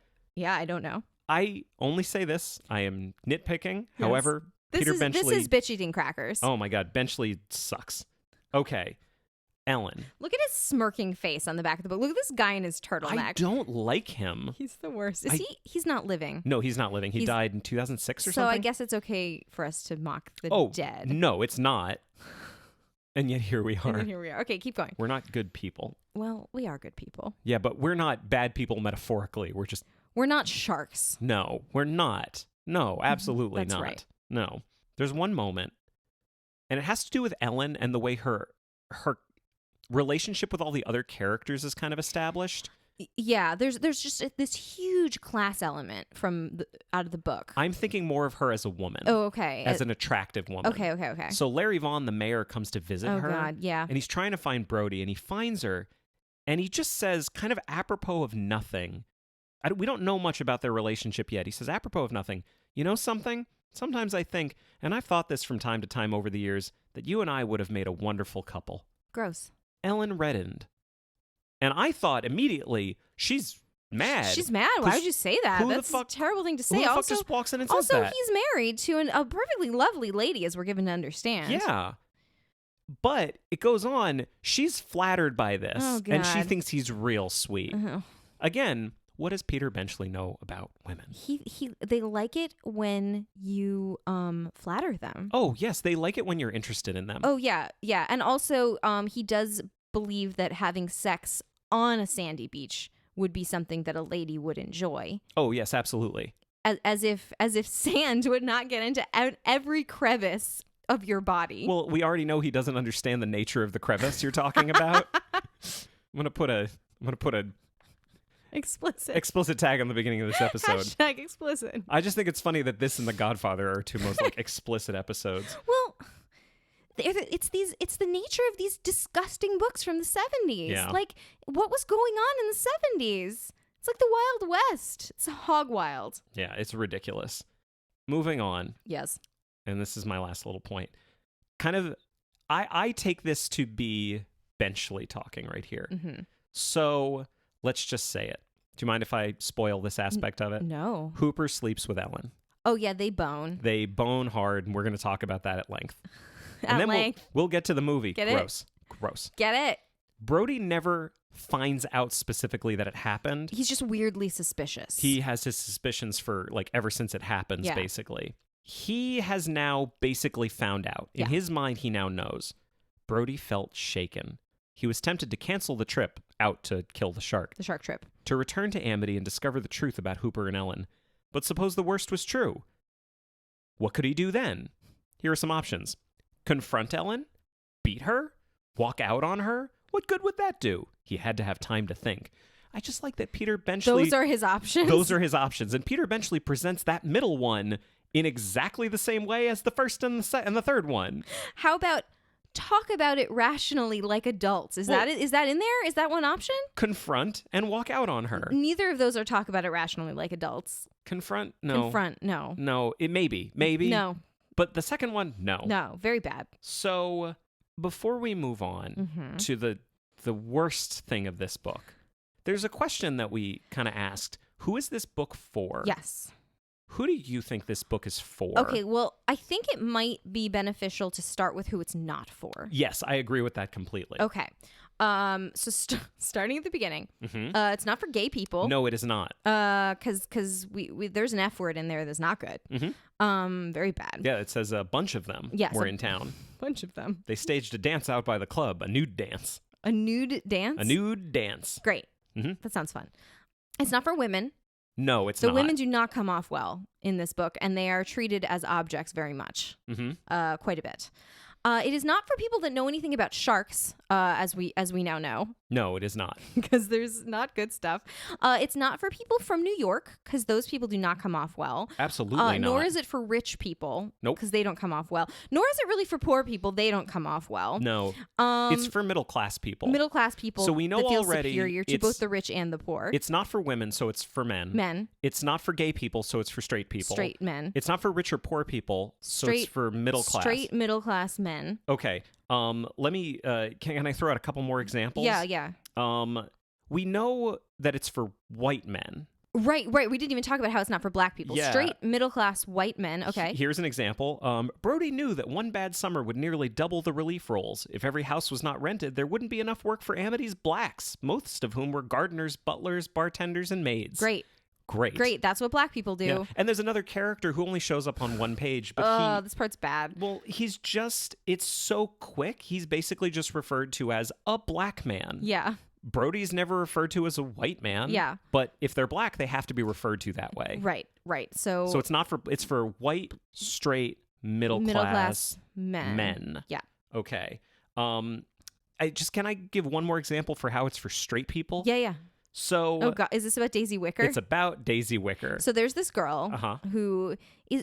don't know. I only say this. I am nitpicking. Yes. However, Peter Benchley... This is bitch eating crackers. Oh my God, Benchley sucks. Okay, Ellen. Look at his smirking face on the back of the book. Look at this guy in his turtleneck. I don't like him. He's the worst. He's not living. No, he's not living. He died in 2006 or so something. I guess it's okay for us to mock the dead. No, it's not. And yet here we are. And here we are. Okay, keep going. We're not good people. Well, we are good people. Yeah, but we're not bad people metaphorically. We're not sharks. No, we're not. No, absolutely That's not. right. No. There's one moment, and it has to do with Ellen and the way her relationship with all the other characters is kind of established. Yeah, there's just this huge class element out of the book. I'm thinking more of her as a woman. Oh, okay. As an attractive woman. Okay. So Larry Vaughn, the mayor, comes to visit her. Oh, God, yeah. And he's trying to find Brody, and he finds her, and he just says, kind of apropos of nothing. We don't know much about their relationship yet. He says, apropos of nothing, you know something? Sometimes I think, and I've thought this from time to time over the years, that you and I would have made a wonderful couple. Gross. Ellen reddened. And I thought immediately, she's mad. She's mad. Why would you say that? That's a terrible thing to say. Who the fuck just walks in and says that? Also, he's married to a perfectly lovely lady, as we're given to understand. Yeah. But it goes on. She's flattered by this. Oh, God. And she thinks he's real sweet. Uh-huh. Again, what does Peter Benchley know about women? They like it when you flatter them. Oh, yes. They like it when you're interested in them. Oh, yeah. Yeah. And also, he does believe that having sex on a sandy beach would be something that a lady would enjoy. Oh, yes, absolutely. As if sand would not get into every crevice of your body. Well, we already know he doesn't understand the nature of the crevice you're talking about. I'm gonna put a explicit tag on the beginning of this episode. Hashtag explicit. I just think it's funny that this and The Godfather are two most explicit episodes. Well, it's the nature of these disgusting books from the 70s. Yeah. Like, what was going on in the 70s? It's like the Wild West. It's hog wild. Yeah, it's ridiculous. Moving on. Yes. And this is my last little point. Kind of, I take this to be Benchley talking right here. Mm-hmm. So let's just say it. Do you mind if I spoil this aspect of it? No. Hooper sleeps with Ellen. Oh, yeah, they bone. They bone hard, and we're going to talk about that at length. At length. We'll get to the movie. Get Gross. Get it? Brody never finds out specifically that it happened. He's just weirdly suspicious. He has his suspicions for, like, ever since it happens, basically. He has now basically found out. In his mind, he now knows. Brody felt shaken. He was tempted to cancel the trip out to kill the shark. The shark trip. To return to Amity and discover the truth about Hooper and Ellen. But suppose the worst was true. What could he do then? Here are some options. Confront Ellen? Beat her? Walk out on her? What good would that do? He had to have time to think. I just like that Peter Benchley... Those are his options? Those are his options. And Peter Benchley presents that middle one in exactly the same way as the first and the third one. How about talk about it rationally like adults? Is that in there? Is that one option? Confront and walk out on her. Neither of those are talk about it rationally like adults. Confront? No. Confront? No. No. It maybe. No. But the second one? No. No. Very bad. So before we move on to the worst thing of this book, there's a question that we kind of asked. Who is this book for? Yes. Who do you think this book is for? Okay, well, I think it might be beneficial to start with who it's not for. Yes, I agree with that completely. Okay. So starting at the beginning, it's not for gay people. No, it is not. Because we there's an F word in there that's not good. Very bad. Yeah, it says a bunch of them were in town. Bunch of them. They staged a dance out by the club, a nude dance. A nude dance? A nude dance. Great. That sounds fun. It's not for women. No, it's not. The women do not come off well in this book, and they are treated as objects very much, quite a bit. It is not for people that know anything about sharks, as we now know. No, it is not. Because there's not good stuff. It's not for people from New York, because those people do not come off well. Absolutely not. Nor is it for rich people. Nope. Because they don't come off well. Nor is it really for poor people. They don't come off well. No. It's for middle-class people. Middle-class people so we know that feel already superior to both the rich and the poor. It's not for women, so it's for men. Men. It's not for gay people, so it's for straight people. Straight men. It's not for rich or poor people, so it's for middle-class. Straight middle-class men. Okay. Let me, can I throw out a couple more examples? Yeah. We know that it's for white men. Right. We didn't even talk about how it's not for black people. Yeah. Straight middle-class white men. Okay. Here's an example. Brody knew that one bad summer would nearly double the relief rolls. If every house was not rented, there wouldn't be enough work for Amity's blacks, most of whom were gardeners, butlers, bartenders, and maids. Great. That's what black people do. Yeah. And there's another character who only shows up on one page. But this part's bad. Well, it's so quick. He's basically just referred to as a black man. Yeah. Brody's never referred to as a white man. Yeah. But if they're black, they have to be referred to that way. Right. So it's for white, straight, middle class men. Yeah. Okay. Can I give one more example for how it's for straight people? Yeah. So, oh God, is this about Daisy Wicker? It's about Daisy Wicker. So there's this girl who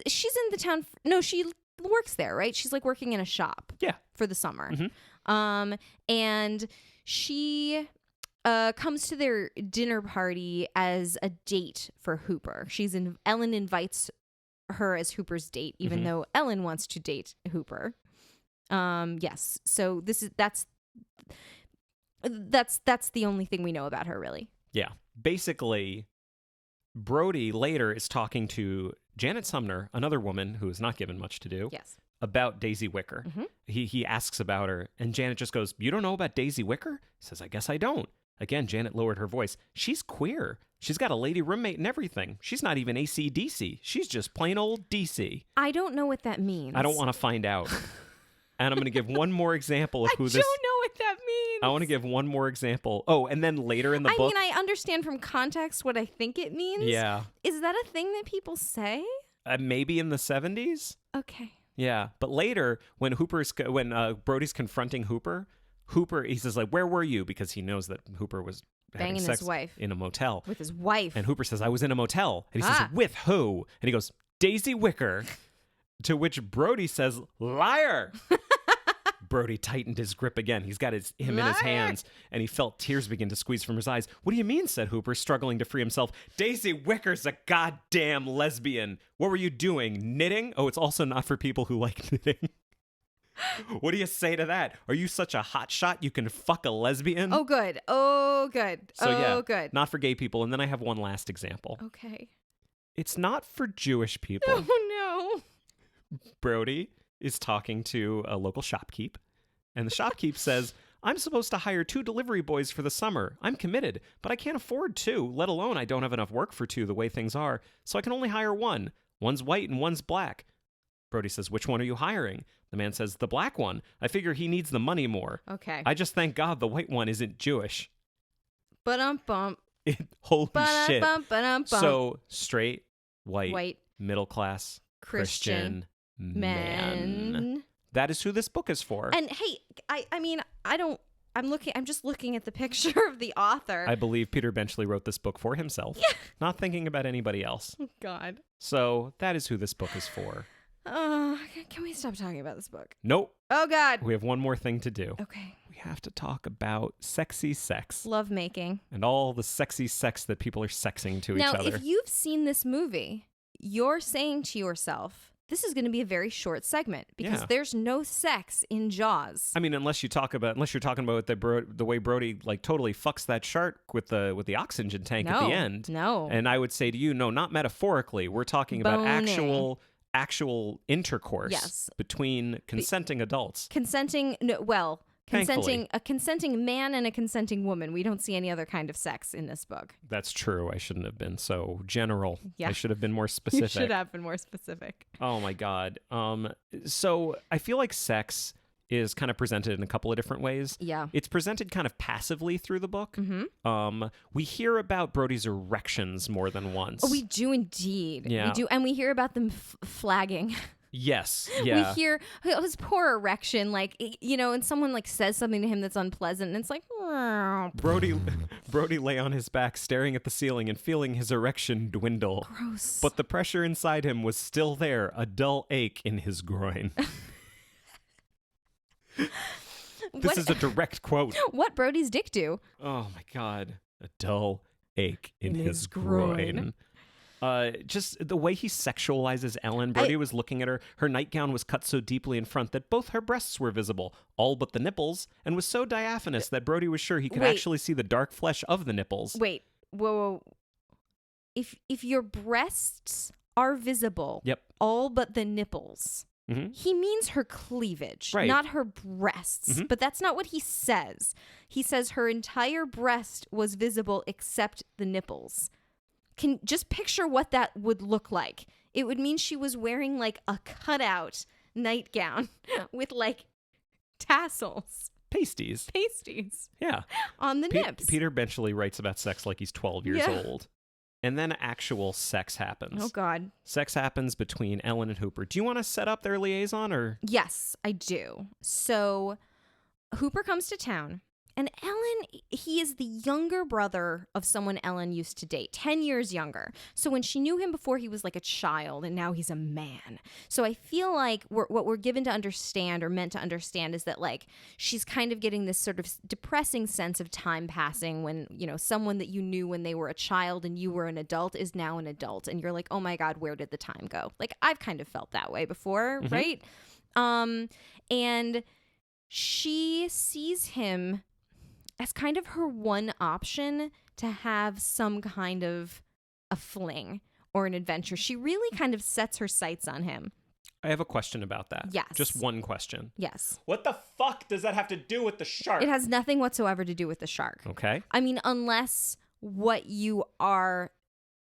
she's in the town. No, she works there, right? She's like working in a shop. Yeah. For the summer. And she comes to their dinner party as a date for Hooper. Ellen invites her as Hooper's date, even though Ellen wants to date Hooper. Yes. So that's the only thing we know about her, really. Yeah. Basically, Brody later is talking to Janet Sumner, another woman who is not given much to do. Yes. About Daisy Wicker. He asks about her, and Janet just goes, "You don't know about Daisy Wicker?" He says, "I guess I don't." Again, Janet lowered her voice. "She's queer. She's got a lady roommate and everything. She's not even AC/DC. She's just plain old DC." I don't know what that means. I don't want to find out. And I'm going to give one more example of who this... I don't know what that means. I want to give one more example. Oh, and then later in the book... I mean, I understand from context what I think it means. Yeah. Is that a thing that people say? Maybe in the 70s? Okay. Yeah. But later, when Brody's confronting Hooper, he says, like, "Where were you?" Because he knows that Hooper was having sex his wife. in a motel. With his wife. And Hooper says, "I was in a motel." And he says, "With who?" And he goes, "Daisy Wicker." To which Brody says, "Liar." Brody tightened his grip again. He's got him in his hands, and he felt tears begin to squeeze from his eyes. "What do you mean?" said Hooper, struggling to free himself. "Daisy Wicker's a goddamn lesbian. What were you doing? Knitting? Oh, it's also not for people who like knitting." What do you say to that? Are you such a hotshot you can fuck a lesbian? Oh, good. So, good. Not for gay people. And then I have one last example. Okay. It's not for Jewish people. Oh, no. Brody is talking to a local shopkeep, and the shopkeep says, I'm supposed to hire 2 delivery boys for the summer. I'm committed, but I can't afford 2, let alone I don't have enough work for 2 the way things are, so I can only hire 1. One's white and one's black. Brody says, which one are you hiring? The man says, the black one. I figure he needs the money more. Okay. I just thank God the white one isn't Jewish. Ba-dum-bum. Holy shit. Ba-dum-bum. So, straight, white, middle class, Christian man. That is who this book is for. And hey, I'm just looking at the picture of the author. I believe Peter Benchley wrote this book for himself, not thinking about anybody else. Oh, God. So, that is who this book is for. Can we stop talking about this book? Nope. Oh, God. We have one more thing to do. Okay. We have to talk about sexy sex. Love making. And all the sexy sex that people are sexing to each Now, other. if you've seen this movie, you're saying to yourself, this is going to be a very short segment because there's no sex in Jaws. I mean, unless you're talking about the way Brody like totally fucks that shark with the oxygen tank at the end. No. And I would say to you, no, not metaphorically. We're talking about actual intercourse between consenting adults. A consenting man and a consenting woman. We don't see any other kind of sex in this book. That's true. I shouldn't have been so general. Yeah. I should have been more specific. You should have been more specific. Oh my God. So I feel like sex is kind of presented in a couple of different ways. Yeah. It's presented kind of passively through the book. Mm-hmm. We hear about Brody's erections more than once. Oh, we do indeed. Yeah. We do. And we hear about them flagging. Yes. Yeah. We hear his poor erection, like, and someone like says something to him that's unpleasant, and it's like, Brody lay on his back, staring at the ceiling and feeling his erection dwindle. Gross. But the pressure inside him was still there, a dull ache in his groin. This is a direct quote. What Brody's dick do? Oh my God. A dull ache in his groin. Just the way he sexualizes Ellen. Brody was looking at her. Her nightgown was cut so deeply in front that both her breasts were visible, all but the nipples, and was so diaphanous that Brody was sure he could actually see the dark flesh of the nipples. Wait, whoa. If your breasts are visible, all but the nipples, he means her cleavage, not her breasts. Mm-hmm. But that's not what he says. He says her entire breast was visible except the nipples. Can just picture what that would look like. It would mean she was wearing like a cutout nightgown with like tassels. Pasties. Yeah. On the nips. Peter Benchley writes about sex like he's 12 years old. And then actual sex happens. Oh, God. Sex happens between Ellen and Hooper. Do you want to set up their liaison or? Yes, I do. So Hooper comes to town. And Ellen, he is the younger brother of someone Ellen used to date, 10 years younger. So when she knew him before, he was like a child, and now he's a man. So I feel like what we're given to understand or meant to understand is that like she's kind of getting this sort of depressing sense of time passing when, someone that you knew when they were a child and you were an adult is now an adult. And you're like, oh my God, where did the time go? Like I've kind of felt that way before, right? And she sees him as kind of her one option to have some kind of a fling or an adventure. She really kind of sets her sights on him. I have a question about that. Yes. Just one question. Yes. What the fuck does that have to do with the shark? It has nothing whatsoever to do with the shark. Okay. I mean, unless what you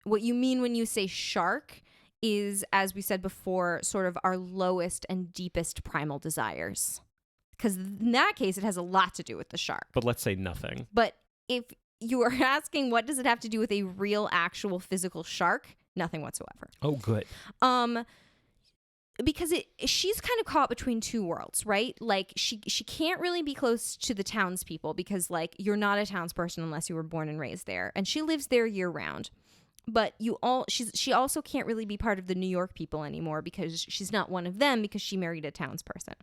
mean when you say shark is, as we said before, sort of our lowest and deepest primal desires. Because in that case, it has a lot to do with the shark. But let's say nothing. But if you are asking what does it have to do with a real, actual, physical shark, nothing whatsoever. Oh, good. Because she's kind of caught between two worlds, right? Like she can't really be close to the townspeople because like you're not a townsperson unless you were born and raised there, and she lives there year round. But she also can't really be part of the New York people anymore because she's not one of them because she married a townsperson.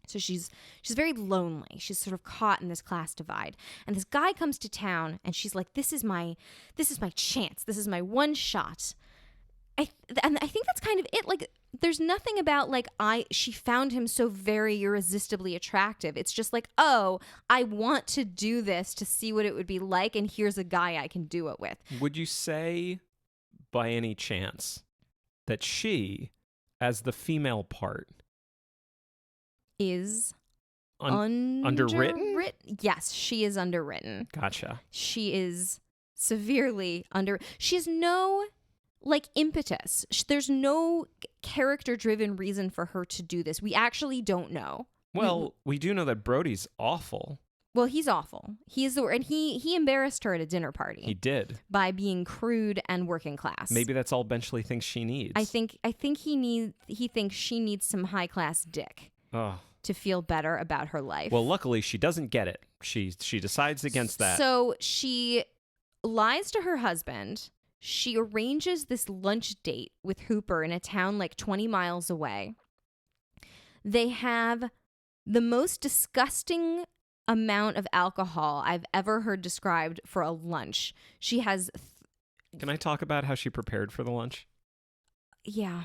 So she's very lonely. She's sort of caught in this class divide. And this guy comes to town and she's like, this is my chance. This is my one shot. And I think that's kind of it. Like there's nothing about like she found him so very irresistibly attractive. It's just like, oh, I want to do this to see what it would be like, and here's a guy I can do it with. Would you say by any chance that she, as the female part, is underwritten? Yes, she is underwritten. Gotcha. She is severely she has no impetus. There's no character-driven reason for her to do this. We actually don't know. Well, we do know that Brody's awful. Well, he's awful. He is and he embarrassed her at a dinner party. He did. By being crude and working class. Maybe that's all Benchley thinks she needs. I think he thinks she needs some high-class dick. Oh. To feel better about her life. Well, luckily she doesn't get it. She decides against that. So she lies to her husband. She arranges this lunch date with Hooper in a town 20 miles away. They have the most disgusting amount of alcohol I've ever heard described for a lunch. She has... Can I talk about how she prepared for the lunch? Yeah.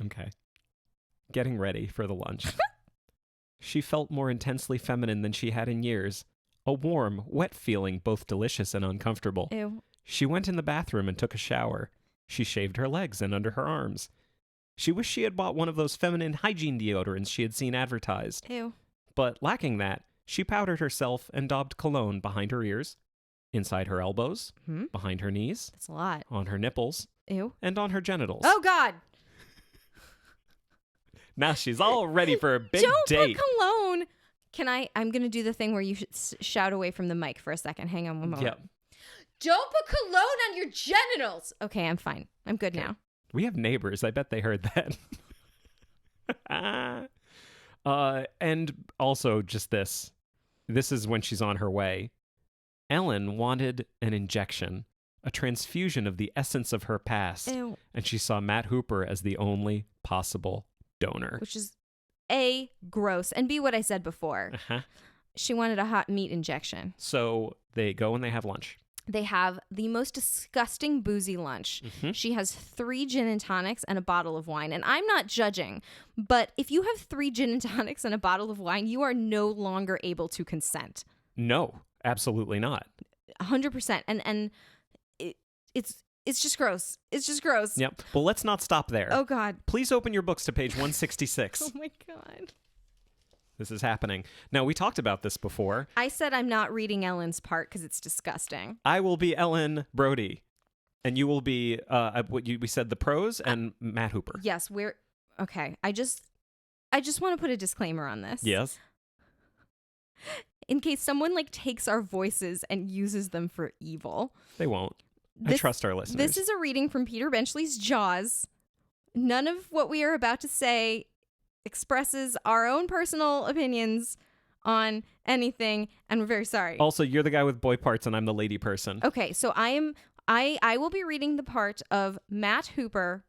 Okay. Getting ready for the lunch. She felt more intensely feminine than she had in years. A warm, wet feeling, both delicious and uncomfortable. Ew. She went in the bathroom and took a shower. She shaved her legs and under her arms. She wished she had bought one of those feminine hygiene deodorants she had seen advertised. Ew. But lacking that, she powdered herself and daubed cologne behind her ears, inside her elbows, behind her knees. That's a lot. On her nipples. Ew. And on her genitals. Oh, God. Now she's all ready for a big Don't date. put cologne. I'm going to do the thing where you shout away from the mic for a second. Hang on one moment. Yep. Don't put cologne on your genitals. Okay, I'm fine. I'm good now. We have neighbors. I bet they heard that. And also just this. This is when she's on her way. Ellen wanted an injection, a transfusion of the essence of her past. Ew. And she saw Matt Hooper as the only possible donor. Which is A, gross, and B, what I said before. Uh-huh. She wanted a hot meat injection. So they go and they have lunch. They have the most disgusting boozy lunch. Mm-hmm. She has 3 gin and tonics and a bottle of wine. And I'm not judging, but if you have 3 gin and tonics and a bottle of wine, you are no longer able to consent. No, absolutely not. 100%. And it's just gross. It's just gross. Yep. Well, let's not stop there. Oh, God. Please open your books to page 166. Oh, my God. This is happening. Now, we talked about this before. I said I'm not reading Ellen's part because it's disgusting. I will be Ellen Brody, and you will be we said the pros and Matt Hooper. Yes, okay. I just want to put a disclaimer on this. Yes. In case someone takes our voices and uses them for evil. They won't. I trust our listeners. This is a reading from Peter Benchley's Jaws. None of what we are about to say expresses our own personal opinions on anything, and we're very sorry. Also, you're the guy with boy parts and I'm the lady person. Okay, so I will be reading the part of Matt Hooper,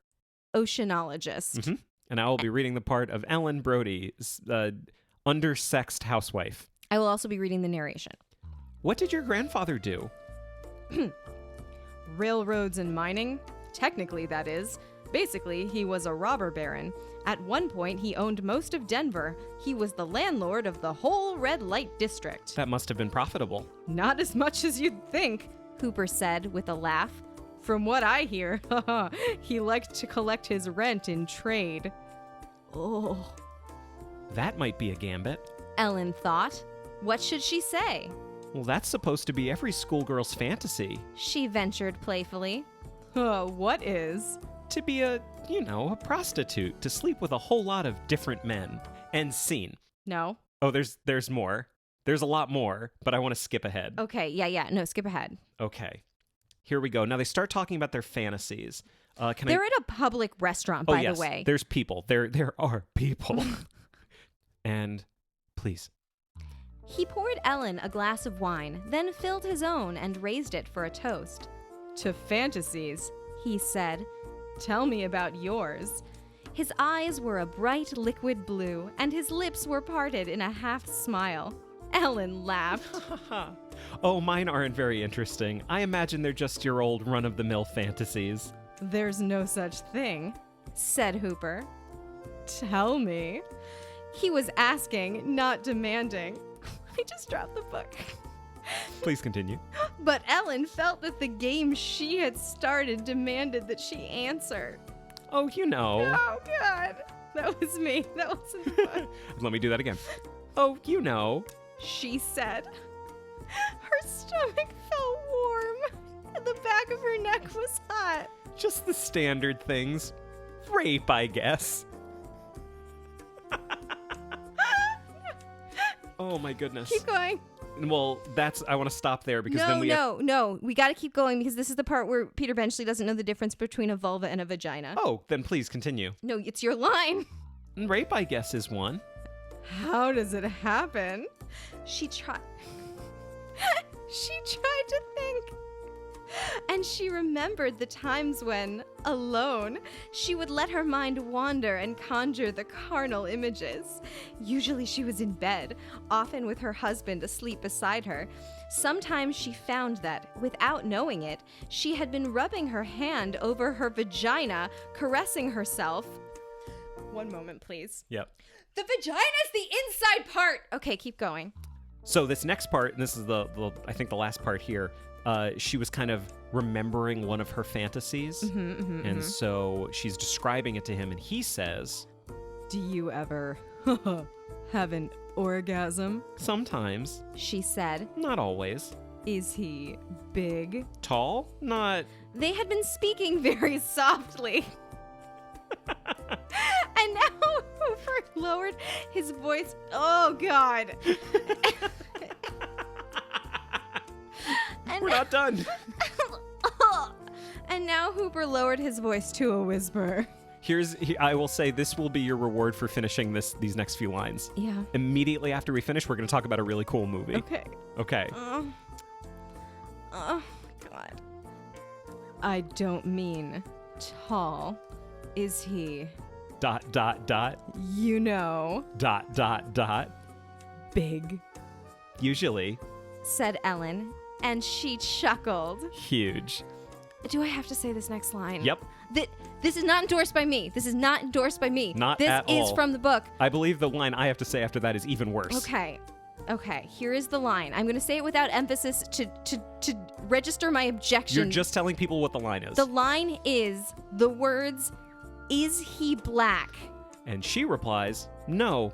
oceanologist. Mm-hmm. And I will be reading the part of Ellen Brody, undersexed housewife. I will also be reading the narration. What did your grandfather do? Railroads and mining? Technically, that is. Basically, he was a robber baron. At one point, he owned most of Denver. He was the landlord of the whole red light district. That must have been profitable. Not as much as you'd think, Hooper said with a laugh. From what I hear, he liked to collect his rent in trade. Oh. That might be a gambit. Ellen thought. What should she say? Well, that's supposed to be every schoolgirl's fantasy. She ventured playfully. What is? To be a prostitute, to sleep with a whole lot of different men. End scene. No. Oh, there's more. There's a lot more, but I want to skip ahead. Okay, yeah, no, skip ahead. Okay. Here we go. Now they start talking about their fantasies. They're at a public restaurant, by the way. There's people. There are people. And please. He poured Ellen a glass of wine, then filled his own and raised it for a toast. To fantasies, he said. Tell me about yours. His eyes were a bright liquid blue, and his lips were parted in a half smile. Ellen laughed. Oh, mine aren't very interesting. I imagine they're just your old run-of-the-mill fantasies. There's no such thing, said Hooper. Tell me. He was asking, not demanding. I just dropped the book. Please continue. But Ellen felt that the game she had started demanded that she answer. Oh, you know. Oh, God. That was me. That wasn't the book. Let me do that again. Oh, you know. she said. Her stomach felt warm, and the back of her neck was hot. Just the standard things. Rape, I guess. Oh my goodness. Keep going. Well, I want to stop there because then we No. We got to keep going because this is the part where Peter Benchley doesn't know the difference between a vulva and a vagina. Oh, then please continue. No, it's your line. Rape, I guess, is one. How does it happen? She tried to think. And she remembered the times when, alone, she would let her mind wander and conjure the carnal images. Usually she was in bed, often with her husband asleep beside her. Sometimes she found that, without knowing it, she had been rubbing her hand over her vagina, caressing herself. One moment, please. Yep. The vagina's the inside part! Okay, keep going. So this next part, and this is I think the last part here, she was kind of remembering one of her fantasies. And so she's describing it to him, and he says, "Do you ever have an orgasm?" "Sometimes." She said. "Not always." "Is he big?" "Tall?" "Not." They had been speaking very softly. And now Hooper lowered his voice. Oh, God. We're not done. And now Hooper lowered his voice to a whisper. I will say this will be your reward for finishing these next few lines. Yeah. Immediately after we finish, we're going to talk about a really cool movie. Okay. Okay. Oh, God. "I don't mean tall. Is he... ... you know... ... big?" "Usually." said Ellen, and she chuckled. "Huge." Do I have to say this next line? Yep. This is not endorsed by me. Not This at all. is from the book. I believe the line I have to say after that is even worse. Okay. Here is the line. I'm going to say it without emphasis to register my objection. You're just telling people what the line is. The line is the words, "Is he black?" And she replies, "No.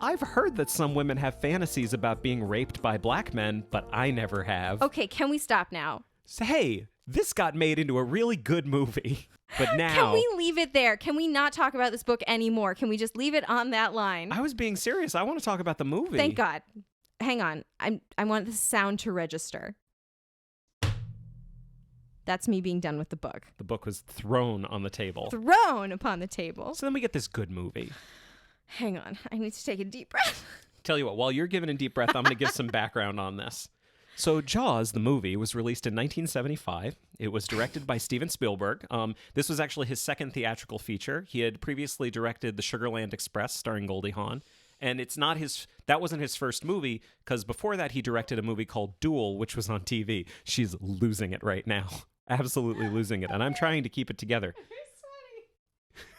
I've heard that some women have fantasies about being raped by black men, but I never have." Okay, can we stop now? So, hey, this got made into a really good movie. But now... Can we leave it there? Can we not talk about this book anymore? Can we just leave it on that line? I was being serious. I want to talk about the movie. Thank God. Hang on. I want the sound to register. That's me being done with the book. The book was thrown on the table. Thrown upon the table. So then we get this good movie. Hang on. I need to take a deep breath. Tell you what, while you're giving a deep breath, I'm going to give some background on this. So Jaws, the movie, was released in 1975. It was directed by Steven Spielberg. This was actually his second theatrical feature. He had previously directed The Sugarland Express, starring Goldie Hawn. And that wasn't his first movie, because before that he directed a movie called Duel, which was on TV. She's losing it right now. Absolutely losing it. And I'm trying to keep it together. I'm sweating.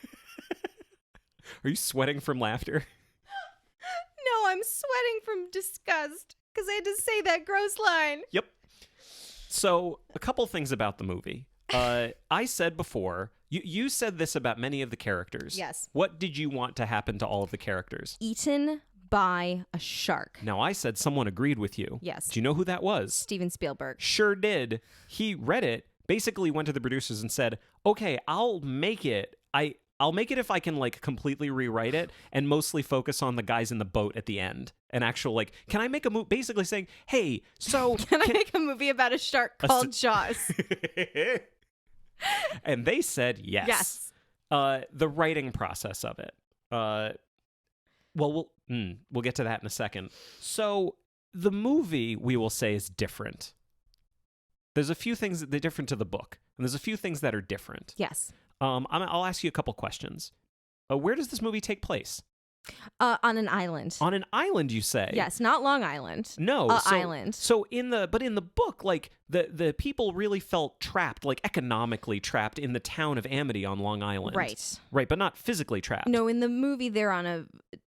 Are you sweating from laughter? No, I'm sweating from disgust. Because I had to say that gross line. Yep. So, a couple things about the movie. I said before, you said this about many of the characters. Yes. What did you want to happen to all of the characters? Eaten by a shark. Now, I said someone agreed with you. Yes. Do you know who that was? Steven Spielberg. Sure did. He read it, basically went to the producers and said, okay, I'll make it. I'll make it if I can, completely rewrite it and mostly focus on the guys in the boat at the end. An actual, can I make a movie? Basically saying, hey, so... Can I make a movie about a shark called Jaws? And they said yes. Yes. The writing process of it. We'll get to that in a second. So, the movie, we will say, is different. There's a few things that are different to the book, and there's a few things that are different. Yes. I'll ask you a couple questions. Where does this movie take place? On an island. On an island, you say? Yes, not Long Island. No, island. So in the book, the people really felt trapped, economically trapped in the town of Amity on Long Island. Right. Right, but not physically trapped. No, in the movie they're on a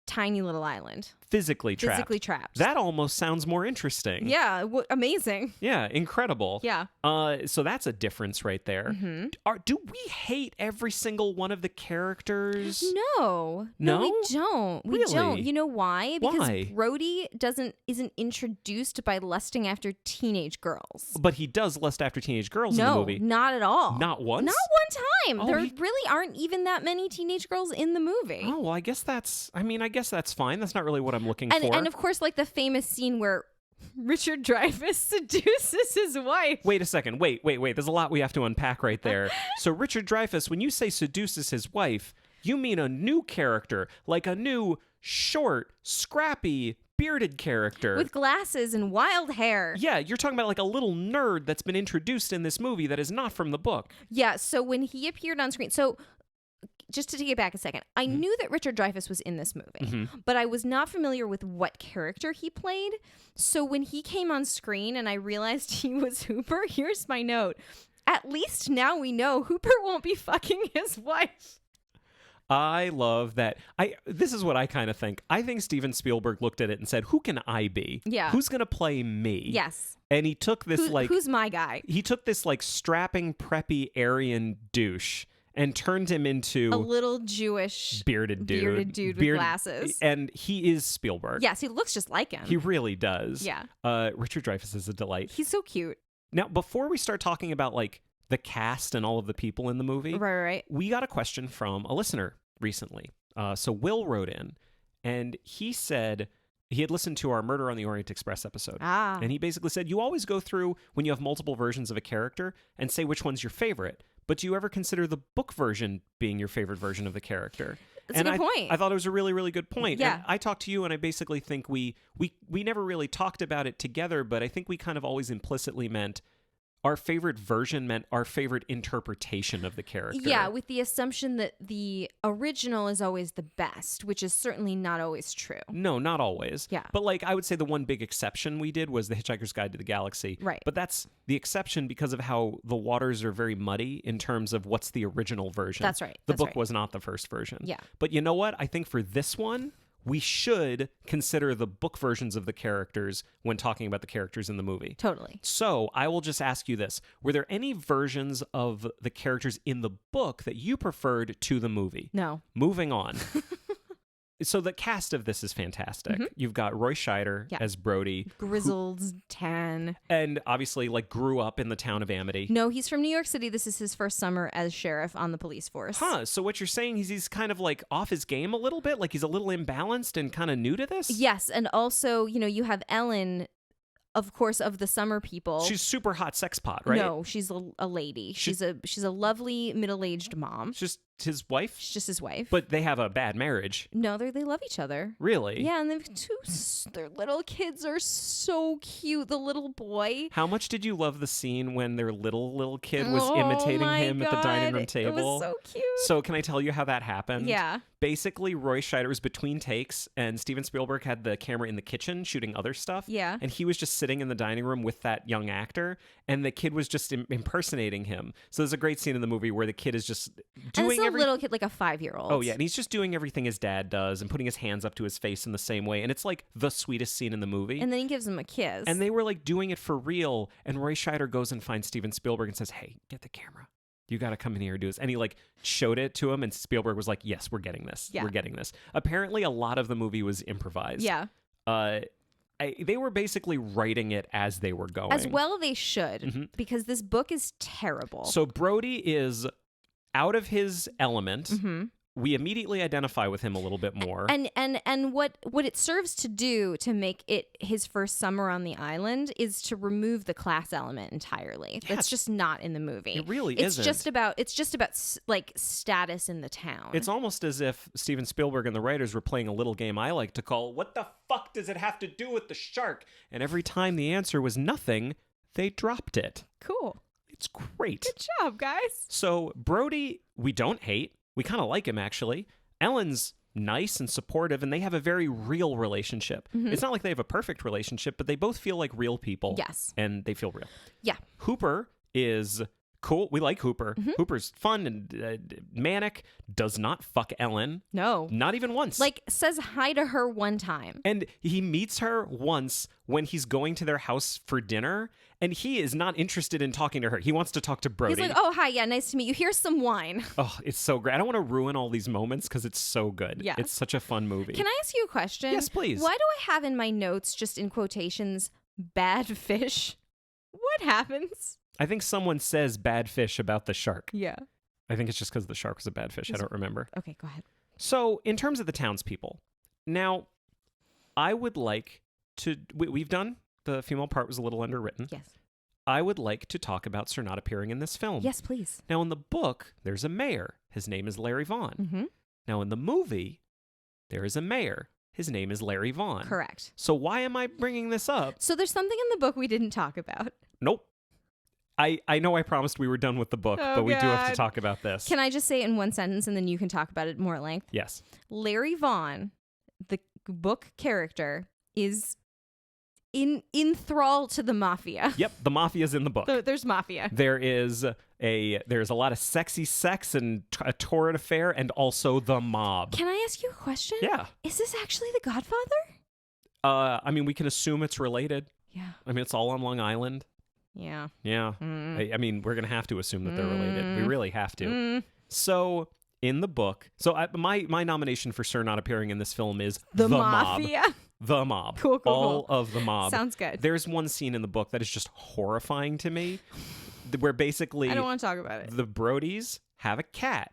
tiny little island. Physically trapped. Physically trapped. That almost sounds more interesting. Yeah, amazing. Yeah, incredible. Yeah. So that's a difference right there. Do we hate every single one of the characters? No, No? we don't. We Really? don't. You know why? Because Why? Brody isn't introduced by lusting after teenage girls. But he does lust after teenage girls in the No, movie. not at all. Not once? Not one time. Oh, There he- really aren't even that many teenage girls in the movie. Oh, well, I guess that's fine. That's not really what I'm looking for. And of course, like the famous scene where Richard Dreyfuss seduces his wife. Wait a second. Wait. There's a lot we have to unpack right there. So Richard Dreyfuss, when you say seduces his wife, you mean a new character, like a new, short, scrappy, bearded character. With glasses and wild hair. Yeah, you're talking about like a little nerd that's been introduced in this movie that is not from the book. Yeah, so when he appeared on screen, so just to take it back a second, I knew that Richard Dreyfuss was in this movie, but I was not familiar with what character he played. So when he came on screen and I realized he was Hooper, here's my note. At least now we know Hooper won't be fucking his wife. I love that. This is what I kind of think. I think Steven Spielberg looked at it and said, who can I be? Yeah. Who's going to play me? Yes. And he took this Who's my guy? He took this like strapping, preppy Aryan douche and turned him into A little Jewish bearded dude with glasses. And he is Spielberg. Yes, he looks just like him. He really does. Yeah. Richard Dreyfuss is a delight. He's so cute. Now, before we start talking about like the cast and all of the people in the movie, Right. we got a question from a listener recently. So Will wrote in and he said he had listened to our Murder on the Orient Express episode. And he basically said, you always go through when you have multiple versions of a character and say which one's your favorite. But do you ever consider the book version being your favorite version of the character? That's a good point. I thought it was a really, really good point. Yeah. And I talked to you, and I basically think we never really talked about it together, but I think we kind of always implicitly meant our favorite version meant our favorite interpretation of the character. Yeah, with the assumption that the original is always the best, which is certainly not always true. No, not always. Yeah. But like I would say the one big exception we did was The Hitchhiker's Guide to the Galaxy. Right. But that's the exception because of how the waters are very muddy in terms of what's the original version. That's right. The That's book right. was not the first version. Yeah. But you know what? I think for this one, we should consider the book versions of the characters when talking about the characters in the movie. Totally. So I will just ask you this. Were there any versions of the characters in the book that you preferred to the movie? No. Moving on. So the cast of this is fantastic. You've got Roy Scheider as Brody. Grizzled, tan. And obviously like grew up in the town of Amity. No, he's from New York City. This is his first summer as sheriff on the police force. Huh. So what you're saying is he's kind of like off his game a little bit? Like he's a little imbalanced and kind of new to this? Yes, and also, you have Ellen, of course, of the summer people. She's super hot sex pot, right? No, she's a lady. She's a lovely middle-aged mom. Just his wife? She's just his wife. But they have a bad marriage. No, they love each other. Really? Yeah, and their little kids are so cute. The little boy. How much did you love the scene when their little kid was Oh imitating my him at the dining room God, table? It was so cute. So can I tell you how that happened? Yeah. Basically, Roy Scheider was between takes, and Steven Spielberg had the camera in the kitchen shooting other stuff. Yeah. And he was just sitting in the dining room with that young actor, and the kid was just impersonating him. So there's a great scene in the movie where the kid is just doing and it's a little kid, like a 5-year-old. Oh, yeah. And he's just doing everything his dad does and putting his hands up to his face in the same way. And it's like the sweetest scene in the movie. And then he gives him a kiss. And they were like doing it for real. And Roy Scheider goes and finds Steven Spielberg and says, hey, get the camera. You got to come in here and do this. And he like showed it to him. And Spielberg was like, yes, we're getting this. Yeah. We're getting this. Apparently, a lot of the movie was improvised. Yeah. They were basically writing it as they were going. As well they should, because this book is terrible. So Brody is out of his element. We immediately identify with him a little bit more. And what it serves to do to make it his first summer on the island is to remove the class element entirely. Yes. That's just not in the movie. It really it's isn't. It's just about like status in the town. It's almost as if Steven Spielberg and the writers were playing a little game I like to call, what the fuck does it have to do with the shark? And every time the answer was nothing, they dropped it. cool. It's great. Good job, guys. So Brody, we don't hate. We kind of like him, actually. Ellen's nice and supportive, and they have a very real relationship. It's not like they have a perfect relationship, but they both feel like real people. Yes. And they feel real. Yeah. Hooper is cool. We like Hooper. Hooper's fun and manic. Does not fuck Ellen. No. Not even once. Like, says hi to her one time. And he meets her once when he's going to their house for dinner, and he is not interested in talking to her. He wants to talk to Brody. He's like, oh, hi, yeah, nice to meet you. Here's some wine. Oh, it's so great. I don't want to ruin all these moments because it's so good. Yeah. It's such a fun movie. Can I ask you a question? Yes, please. Why do I have in my notes, just in quotations, bad fish? What happens? I think someone says bad fish about the shark. Yeah. I think it's just because the shark was a bad fish. I don't remember. Okay, go ahead. So, in terms of the townspeople, now, I would like to... We've done... The female part was a little underwritten. Yes. I would like to talk about Sir not appearing in this film. Yes, please. Now, in the book, there's a mayor. His name is Larry Vaughn. Mm-hmm. Now, in the movie, there is a mayor. His name is Larry Vaughn. Correct. So why am I bringing this up? So there's something in the book we didn't talk about. Nope. I know I promised we were done with the book, Oh, but we do have to God. talk about this. Can I just say it in one sentence and then you can talk about it more at length? Yes. Larry Vaughn, the book character, is in thrall to the mafia. Yep, the mafia's in the book. There's mafia. There's a lot of sexy sex and a torrid affair, and also the mob. Can I ask you a question? Yeah. Is this actually The Godfather? I mean, we can assume it's related. Yeah. I mean, it's all on Long Island. Yeah. Yeah. I mean, we're gonna have to assume that they're related. We really have to. So in the book, my nomination for Sir not appearing in this film is The mob. mafia. The mob. Cool, All of the mob. Sounds good. There's one scene in the book that is just horrifying to me, where basically I don't want to talk about it. the Brodies have a cat.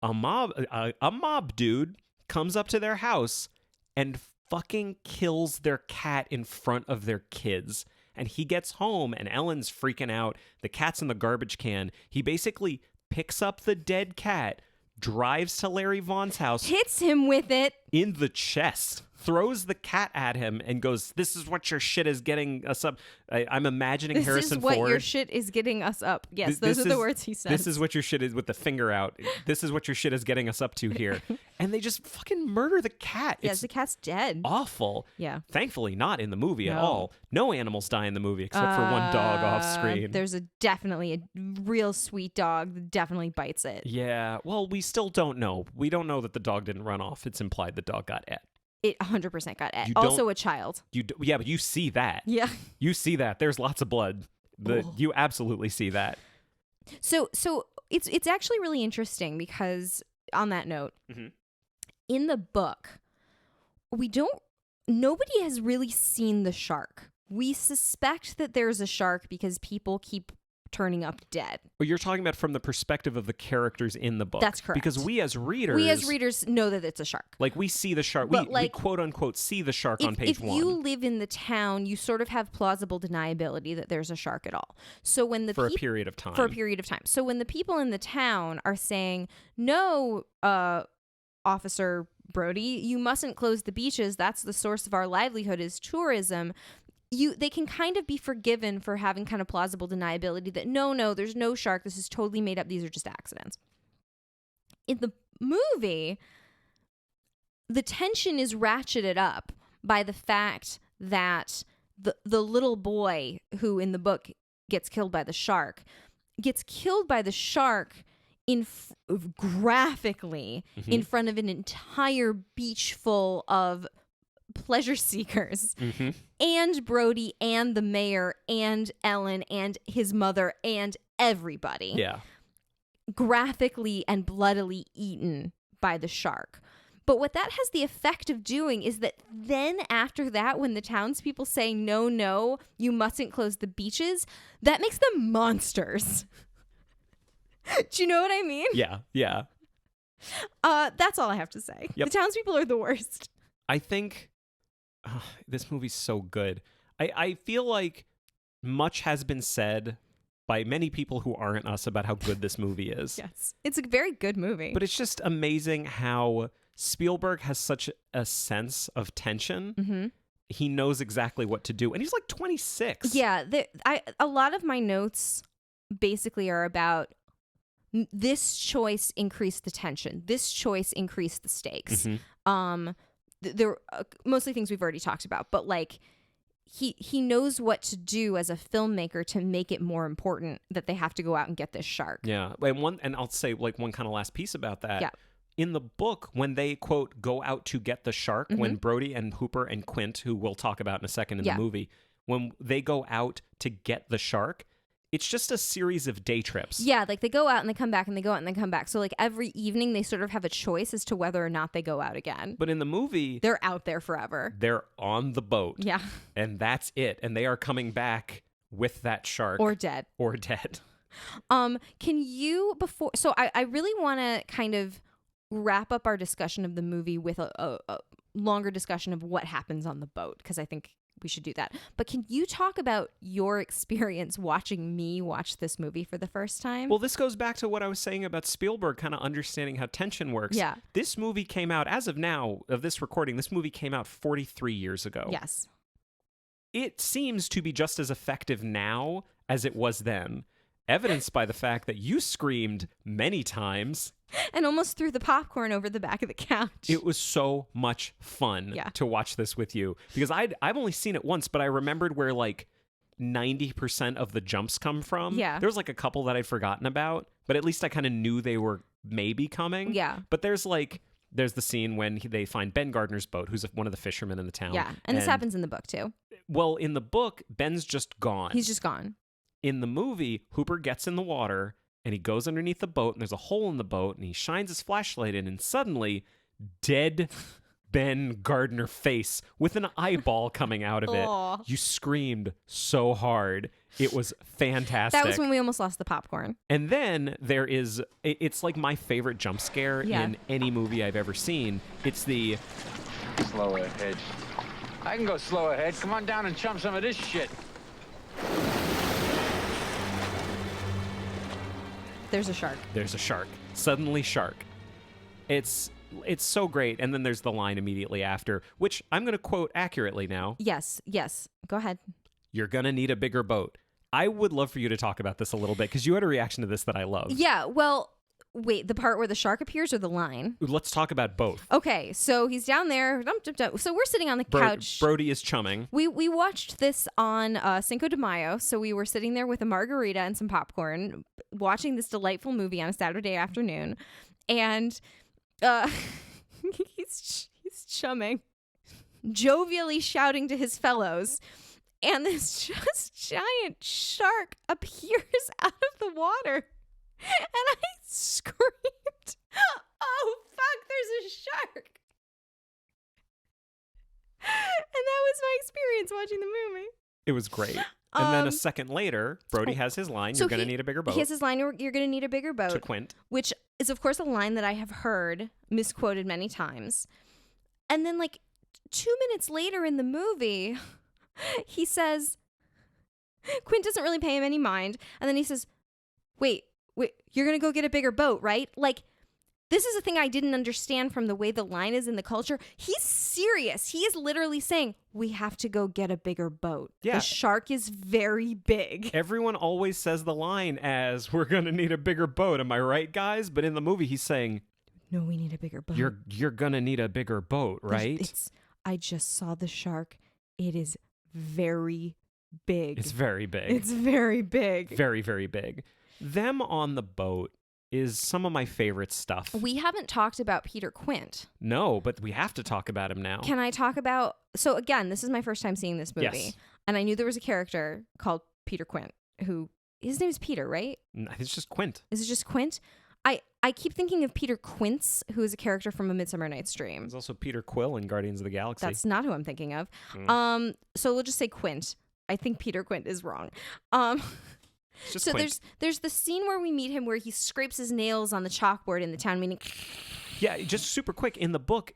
A mob dude comes up to their house and fucking kills their cat in front of their kids. And he gets home and Ellen's freaking out. The cat's in the garbage can. He basically picks up the dead cat, drives to Larry Vaughn's house, Hits him with it. in the chest, throws the cat at him, and goes, "This is what your shit is getting us up." I'm imagining This Harrison is what Ford. your shit is getting us up. Yes, those This are the is- words he says. This is what your shit is with the finger out. This is what your shit is getting us up to here. And they just fucking murder the cat. Yes, It's the cat's dead. awful. Yeah. Thankfully, not in the movie at No. all. No animals die in the movie except for one dog off screen. There's definitely a real sweet dog that definitely bites it. Yeah. Well, we still don't know. We don't know that the dog didn't run off. It's implied the dog got et. It 100% got it. You Also don't- a child. Yeah, but you see that. Yeah. You see that. There's lots of blood. You absolutely see that. So it's actually really interesting because on that note, Mhm. in the book, nobody has really seen the shark. We suspect that there's a shark because people keep turning up dead. Well, you're talking about from the perspective of the characters in the book. That's correct. Because we as readers know that it's a shark. like we see the shark. But, We like, quote unquote see the shark on page If 1 you live in the town, you sort of have plausible deniability that there's a shark at all. So when the for a period of time. for a period of time. So when the people in the town are saying, "No, Officer Brody, you mustn't close the beaches. That's the source of our livelihood is tourism." They can kind of be forgiven for having kind of plausible deniability that no, there's no shark. This is totally made up. These are just accidents. In the movie, the tension is ratcheted up by the fact that the little boy who in the book gets killed by the shark graphically in front of an entire beach full of pleasure seekers and Brody and the mayor and Ellen and his mother and everybody. Yeah. Graphically and bloodily eaten by the shark. But what that has the effect of doing is that then after that, when the townspeople say, no, you mustn't close the beaches, that makes them monsters. Do you know what I mean? Yeah. That's all I have to say. Yep. The townspeople are the worst. I think this movie's so good. I feel like much has been said by many people who aren't us about how good this movie is. Yes. It's a very good movie. But it's just amazing how Spielberg has such a sense of tension. Mm-hmm. He knows exactly what to do. And he's like 26. Yeah. A lot of my notes basically are about this choice increased the tension. This choice increased the stakes. Mm-hmm. There mostly things we've already talked about, but like he knows what to do as a filmmaker to make it more important that they have to go out and get this shark. Yeah. And I'll say like one kind of last piece about that. Yeah. In the book, when they, quote, go out to get the shark, when Brody and Hooper and Quint, who we'll talk about in a second in the movie, when they go out to get the shark, it's just a series of day trips. Yeah, like they go out and they come back and they go out and they come back. So like every evening they sort of have a choice as to whether or not they go out again. But in the movie, They're out there forever. they're on the boat. Yeah. And that's it. And they are coming back with that shark. Or dead. Or dead. Can you so I really want to kind of wrap up our discussion of the movie with a longer discussion of what happens on the boat, because I think we should do that. But can you talk about your experience watching me watch this movie for the first time? Well, this goes back to what I was saying about Spielberg kind of understanding how tension works. Yeah. This movie came out, as of now, of this recording, this movie came out 43 years ago. Yes. It seems to be just as effective now as it was then, evidenced by the fact that you screamed many times. And almost threw the popcorn over the back of the couch. It was so much fun to watch this with you, because I've only seen it once, but I remembered where like 90% of the jumps come from. Yeah. There was like a couple that I'd forgotten about, but at least I kind of knew they were maybe coming. Yeah. But there's the scene when they find Ben Gardner's boat, who's one of the fishermen in the town. Yeah. And this happens in the book too. Well, in the book, Ben's just gone. He's just gone. In the movie, Hooper gets in the water and he goes underneath the boat and there's a hole in the boat and he shines his flashlight in and suddenly dead Ben Gardner face with an eyeball coming out of it. Aw. You screamed so hard. It was fantastic. That was when we almost lost the popcorn. And then there is, it's like my favorite jump scare in any movie I've ever seen. It's the... Slow ahead. I can go slow ahead. Come on down and chum some of this shit. There's a shark. There's a shark. Suddenly shark. It's so great. And then there's the line immediately after, which I'm going to quote accurately now. Yes. Go ahead. You're going to need a bigger boat. I would love for you to talk about this a little bit, because you had a reaction to this that I love. Yeah, well, wait, the part where the shark appears or the line? Let's talk about both. Okay, so he's down there. So we're sitting on the couch. Brody is chumming. We watched this on Cinco de Mayo, so we were sitting there with a margarita and some popcorn, watching this delightful movie on a Saturday afternoon, and he's chumming, jovially shouting to his fellows, and this just giant shark appears out of the water, and I screamed, "Oh fuck, there's a shark!" And that was my experience watching the movie. It was great. And then a second later, Brody has his line, "You're going to need a bigger boat." He has his line, "You're going to need a bigger boat." To Quint. Which is, of course, a line that I have heard misquoted many times. And then, like, 2 minutes later in the movie, he says, Quint doesn't really pay him any mind. And then he says, wait, you're going to go get a bigger boat, right? Like, this is a thing I didn't understand from the way the line is in the culture. He's serious. He is literally saying, we have to go get a bigger boat. Yeah. The shark is very big. Everyone always says the line as, "We're going to need a bigger boat." Am I right, guys? But in the movie, he's saying, no, we need a bigger boat. You're going to need a bigger boat, right? I just saw the shark. It is very big. It's very big. It's very big. Very, very big. Them on the boat is some of my favorite stuff. We haven't talked about Peter Quint. No, but we have to talk about him now. Can I talk about... So again, this is my first time seeing this movie. Yes. And I knew there was a character called Peter Quint who... His name is Peter, right? It's just Quint. Is it just Quint? I keep thinking of Peter Quince, who is a character from A Midsummer Night's Dream. There's also Peter Quill in Guardians of the Galaxy. That's not who I'm thinking of. So we'll just say Quint. I think Peter Quint is wrong. It's just so Quint. there's the scene where we meet him where he scrapes his nails on the chalkboard in the town meeting. Yeah, just super quick. In the book,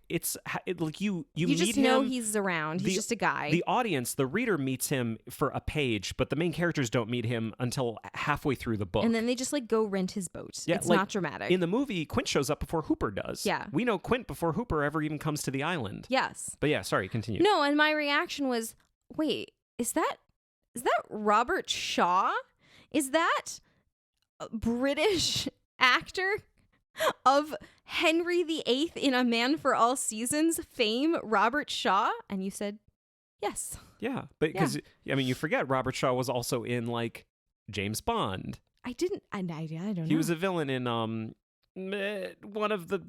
like you meet just him. know he's around. He's just a guy. The audience, the reader meets him for a page, but the main characters don't meet him until halfway through the book. And then they just like go rent his boat. Yeah, it's like, not dramatic. In the movie, Quint shows up before Hooper does. Yeah. We know Quint before Hooper ever even comes to the island. Yes. But yeah, sorry, continue. No, and my reaction was, wait, is that Robert Shaw? Is that a British actor of Henry VIII in A Man for All Seasons fame, Robert Shaw? And you said, yes. Yeah, but because I mean, you forget Robert Shaw was also in like James Bond. I don't know. He was a villain in one of the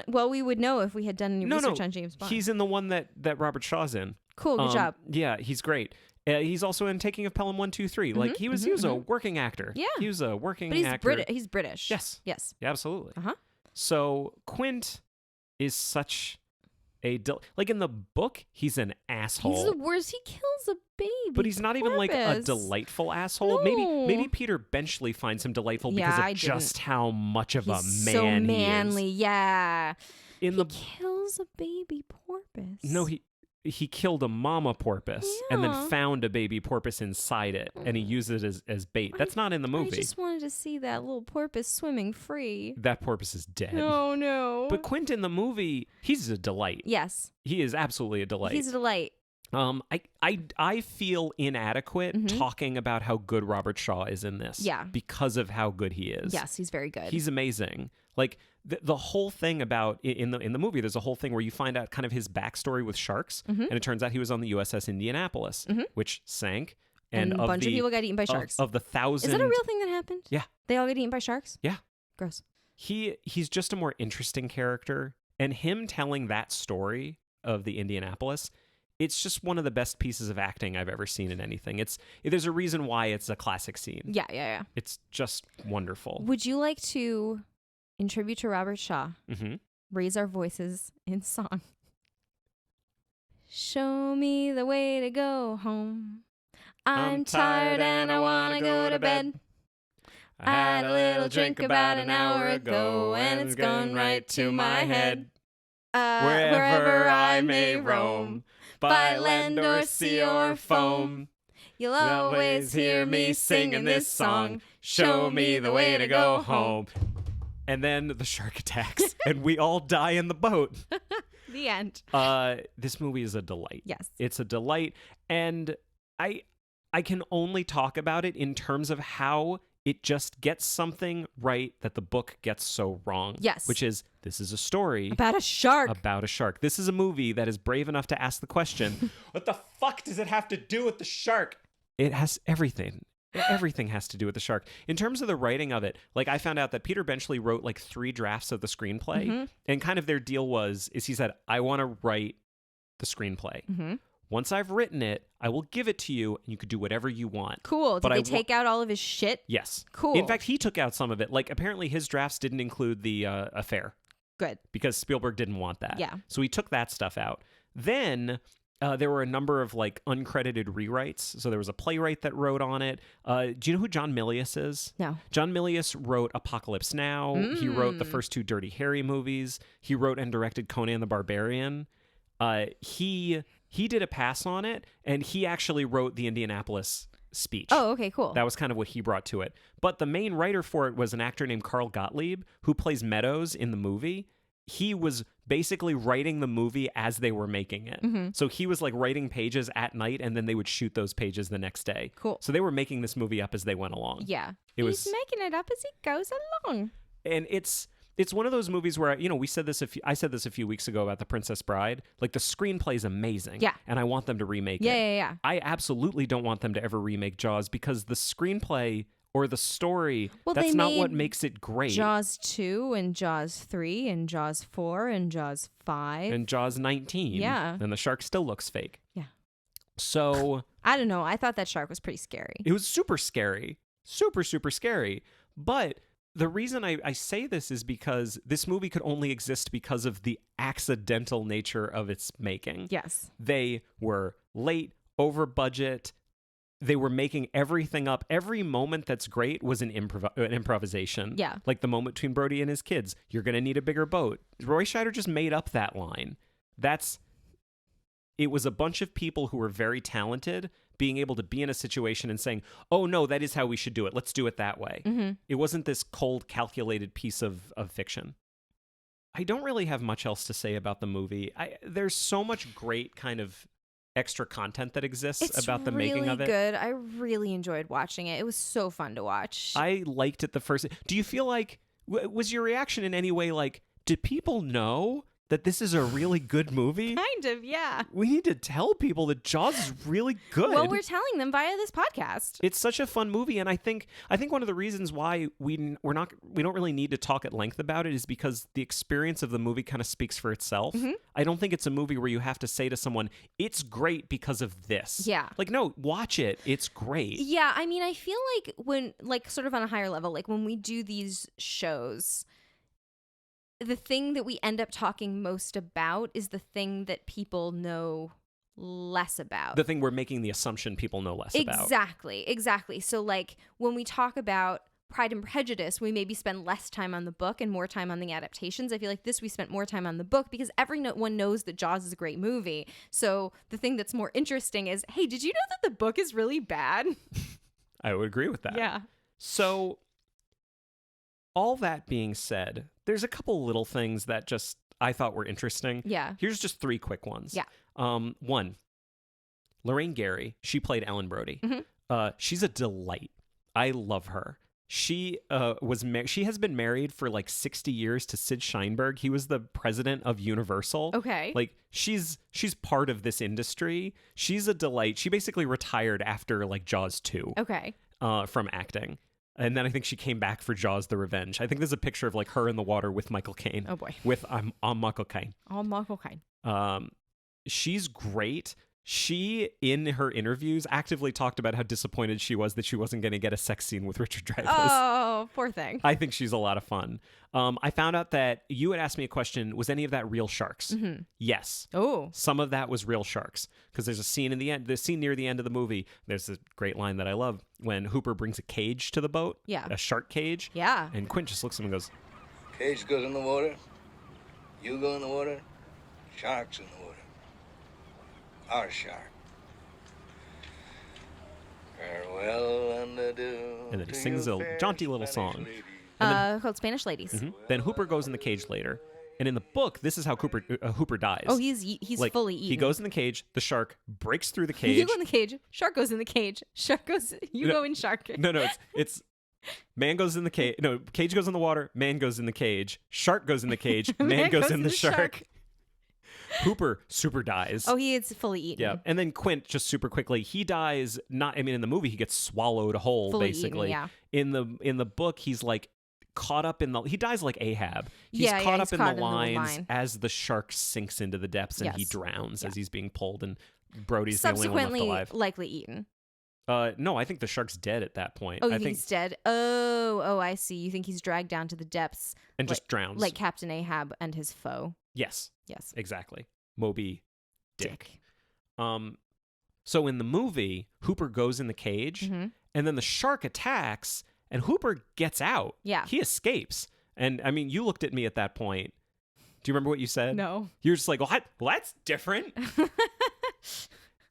Well, we would know if we had done any research on James Bond. He's in the one that Robert Shaw's in. Cool, good job. Yeah, he's great. He's also in Taking of Pelham 1, 2, 3. Like he was a working actor. Yeah, he was a working but actor. He's British. Yes. Yeah, absolutely. Uh-huh. So Quint is such like in the book, he's an asshole. He's the worst. He kills a baby. But he's not even like a delightful asshole. No. Maybe Peter Benchley finds him delightful because of just how much of a man so manly. he is. Yeah. He kills a baby porpoise. No, he killed a mama porpoise and then found a baby porpoise inside it, and he used it as bait. That's not in the movie. I just wanted to see that little porpoise swimming free. That porpoise is dead. Oh, no. But Quint in the movie, he's a delight. Yes. He is absolutely a delight. He's a delight. I feel inadequate talking about how good Robert Shaw is in this. Yeah. Because of how good he is. Yes, he's very good. He's amazing. Like the whole thing about in the movie, there's a whole thing where you find out kind of his backstory with sharks, and it turns out he was on the USS Indianapolis, which sank, and a bunch of people got eaten by sharks. Of the 1,000, is that a real thing that happened? Yeah, they all got eaten by sharks. Yeah, gross. He's just a more interesting character, and him telling that story of the Indianapolis, it's just one of the best pieces of acting I've ever seen in anything. There's a reason why it's a classic scene. Yeah. It's just wonderful. Would you like to, in tribute to Robert Shaw, raise our voices in song? Show me the way to go home. I'm tired and I want to go to bed. I had a little drink about an hour ago and it's gone right to my head. Wherever I may roam, by land or sea or foam, you'll always hear me singing this song. Show me the way to go home. And then the shark attacks, and we all die in the boat. The end. This movie is a delight. Yes. It's a delight, and I can only talk about it in terms of how it just gets something right that the book gets so wrong. Yes. Which is, this is a story about a shark. This is a movie that is brave enough to ask the question, what the fuck does it have to do with the shark? It has everything. Everything has to do with the shark. In terms of the writing of it, like I found out that Peter Benchley wrote like 3 drafts of the screenplay, and kind of their deal is he said, I want to write the screenplay. Once I've written it, I will give it to you, and you could do whatever you want. Cool. Did they take out all of his shit? Yes. Cool. In fact, he took out some of it. Like, apparently his drafts didn't include the affair. Good. Because Spielberg didn't want that. Yeah. So he took that stuff out. Then there were a number of, like, uncredited rewrites. So there was a playwright that wrote on it. Do you know who John Milius is? No. John Milius wrote Apocalypse Now. He wrote the first 2 Dirty Harry movies. He wrote and directed Conan the Barbarian. He did a pass on it, and he actually wrote the Indianapolis speech. Oh, okay, cool. That was kind of what he brought to it. But the main writer for it was an actor named Carl Gottlieb, who plays Meadows in the movie. He was basically writing the movie as they were making it. So he was like writing pages at night, and then they would shoot those pages the next day. Cool. So they were making this movie up as they went along. Yeah. He's making it up as he goes along. And it's one of those movies where, I said this a few weeks ago about The Princess Bride. Like, the screenplay is amazing. Yeah. And I want them to remake it. Yeah. I absolutely don't want them to ever remake Jaws, because the screenplay or the story, that's not what makes it great. Jaws 2 and Jaws 3 and Jaws 4 and Jaws 5. And Jaws 19. Yeah. And the shark still looks fake. Yeah. So I don't know. I thought that shark was pretty scary. It was super scary. Super, super scary. But the reason I say this is because this movie could only exist because of the accidental nature of its making. Yes. They were late, over budget. They were making everything up. Every moment that's great was an improvisation. Yeah. Like the moment between Brody and his kids. You're going to need a bigger boat. Roy Scheider just made up that line. It was a bunch of people who were very talented being able to be in a situation and saying, oh, no, that is how we should do it. Let's do it that way. It wasn't this cold, calculated piece of fiction. I don't really have much else to say about the movie. There's so much great kind of extra content that exists about the making of it. It's really good. I really enjoyed watching it. It was so fun to watch. I liked it the first. Do you feel like, was your reaction in any way like, did people know that this is a really good movie? Kind of, yeah. We need to tell people that Jaws is really good. Well, we're telling them via this podcast. It's such a fun movie, and I think one of the reasons why we don't really need to talk at length about it is because the experience of the movie kind of speaks for itself. Mm-hmm. I don't think it's a movie where you have to say to someone, "It's great because of this." Yeah. Like, no, watch it. It's great. Yeah, I mean, I feel like when, like, sort of on a higher level, like when we do these shows, the thing that we end up talking most about is the thing that people know less about. The thing we're making the assumption people know less about. Exactly. So, like, when we talk about Pride and Prejudice, we maybe spend less time on the book and more time on the adaptations. I feel like this we spent more time on the book because everyone knows that Jaws is a great movie. So the thing that's more interesting is, hey, did you know that the book is really bad? I would agree with that. Yeah. So, all that being said, there's a couple little things that just I thought were interesting. Yeah. Here's just 3 quick ones. Yeah. One, Lorraine Gary, she played Ellen Brody. Mm-hmm. She's a delight. I love her. She she has been married for like 60 years to Sid Sheinberg. He was the president of Universal. Okay. Like she's part of this industry. She's a delight. She basically retired after like Jaws 2. Okay. From acting. And then I think she came back for Jaws: The Revenge. I think there's a picture of like her in the water with Michael Caine. Oh boy. With Michael Caine. Oh, Michael Caine. She's great. She, in her interviews, actively talked about how disappointed she was that she wasn't going to get a sex scene with Richard Dreyfuss. Oh, poor thing. I think she's a lot of fun. I found out that you had asked me a question, was any of that real sharks? Mm-hmm. Yes. Oh. Some of that was real sharks. Because there's a scene in the end, the scene near the end of the movie, there's a great line that I love, when Hooper brings a cage to the boat. Yeah. A shark cage. Yeah. And Quint just looks at him and goes, Cage goes in the water. You go in the water. Shark's in the water. Our shark. Farewell and adieu. and then he to sings you a fair jaunty little Spanish song. ladies. Called Spanish Ladies. Mhm. Then Hooper goes in the cage later. And in the book, this is how Hooper dies. Oh, he's Like, fully eaten. He goes in the cage. The shark breaks through the cage. You go in the cage. Shark goes in the cage. Shark goes. You No, go in shark. No, it's man goes in the cage. No, cage goes in the water. Man goes in the cage. Shark goes in the cage. Man goes in the shark. Hooper super dies. Oh, he is fully eaten. Yeah, and then Quint just super quickly. He dies. Not. I mean, in the movie, he gets swallowed whole. Fully basically, eaten, in the book, he's like caught up in the. He dies like Ahab. He's Yeah, caught yeah, up he's in caught the in the lines line. as the shark sinks into the depths and he Yes. drowns Yeah. as he's being pulled, and Brody's the only one left Subsequently, alive. likely eaten. No, I think the shark's dead at that point. Oh, you I think think he's dead? Oh, I see. You think he's dragged down to the depths and like- just drowns. like Captain Ahab and his foe. yes, Yes. exactly. Moby Dick. So in the movie, Hooper goes in the cage, Mm-hmm. and then the shark attacks, and Hooper gets out. Yeah. He escapes. And I mean, you looked at me at that point. Do you remember what you said? No. You're just like, well, that's different.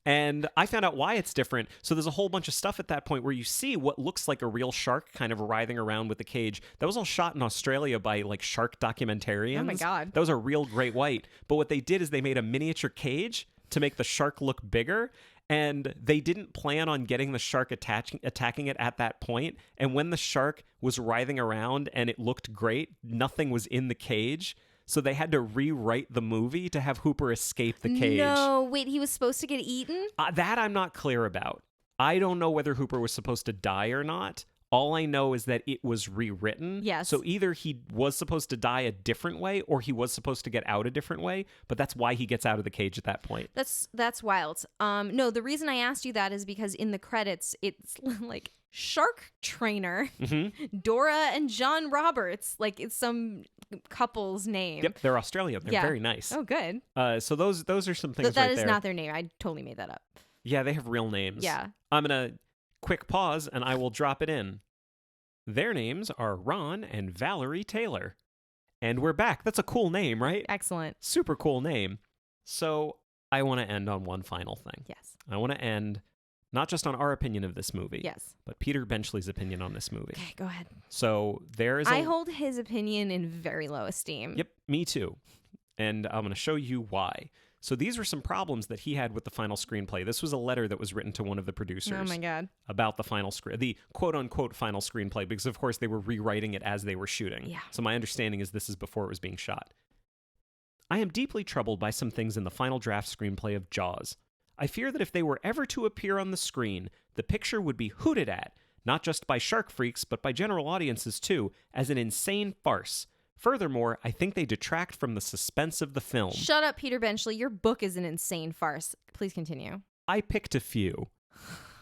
And I found out why it's different. So there's a whole bunch of stuff at that point where you see what looks like a real shark kind of writhing around with the cage. That was all shot in Australia by like shark documentarians. Oh my God. That was a real great white. But what they did is they made a miniature cage to make the shark look bigger. And they didn't plan on getting the shark attacking it at that point. And when the shark was writhing around and it looked great, nothing was in the cage. So they had to rewrite the movie to have Hooper escape the cage. No, wait, he was supposed to get eaten? That I'm not clear about. I don't know whether Hooper was supposed to die or not. All I know is that it was rewritten. Yes. So either he was supposed to die a different way or he was supposed to get out a different way, but that's why he gets out of the cage at that point. That's wild. No, the reason I asked you that is because in the credits it's like shark trainer Dora and John Roberts, like it's some couple's name. Yep, they're Australian. They're Yeah. very nice. Oh, good. So those are some things That right is there. not their name. I totally made that up. Yeah, they have real names. Yeah. I'm going to quick pause and I will drop it in. Their names are Ron and Valerie Taylor. And we're back. That's a cool name, right? Excellent. Super cool name. So I want to end on one final thing. Yes. I want to end not just on our opinion of this movie, Yes. but Peter Benchley's opinion on this movie. Okay, go ahead. So there is I hold his opinion in very low esteem. Yep, me too. And I'm going to show you why. So these were some problems that he had with the final screenplay. This was a letter that was written to one of the producers. Oh my God. About the final the quote-unquote final screenplay, because of course they were rewriting it as they were shooting. Yeah. So my understanding is this is before it was being shot. I am deeply troubled by some things in the final draft screenplay of Jaws. I fear that if they were ever to appear on the screen, the picture would be hooted at, not just by shark freaks, but by general audiences too, as an insane farce. Furthermore, I think they detract from the suspense of the film. Shut up, Peter Benchley. Your book is an insane farce. Please continue. I picked a few.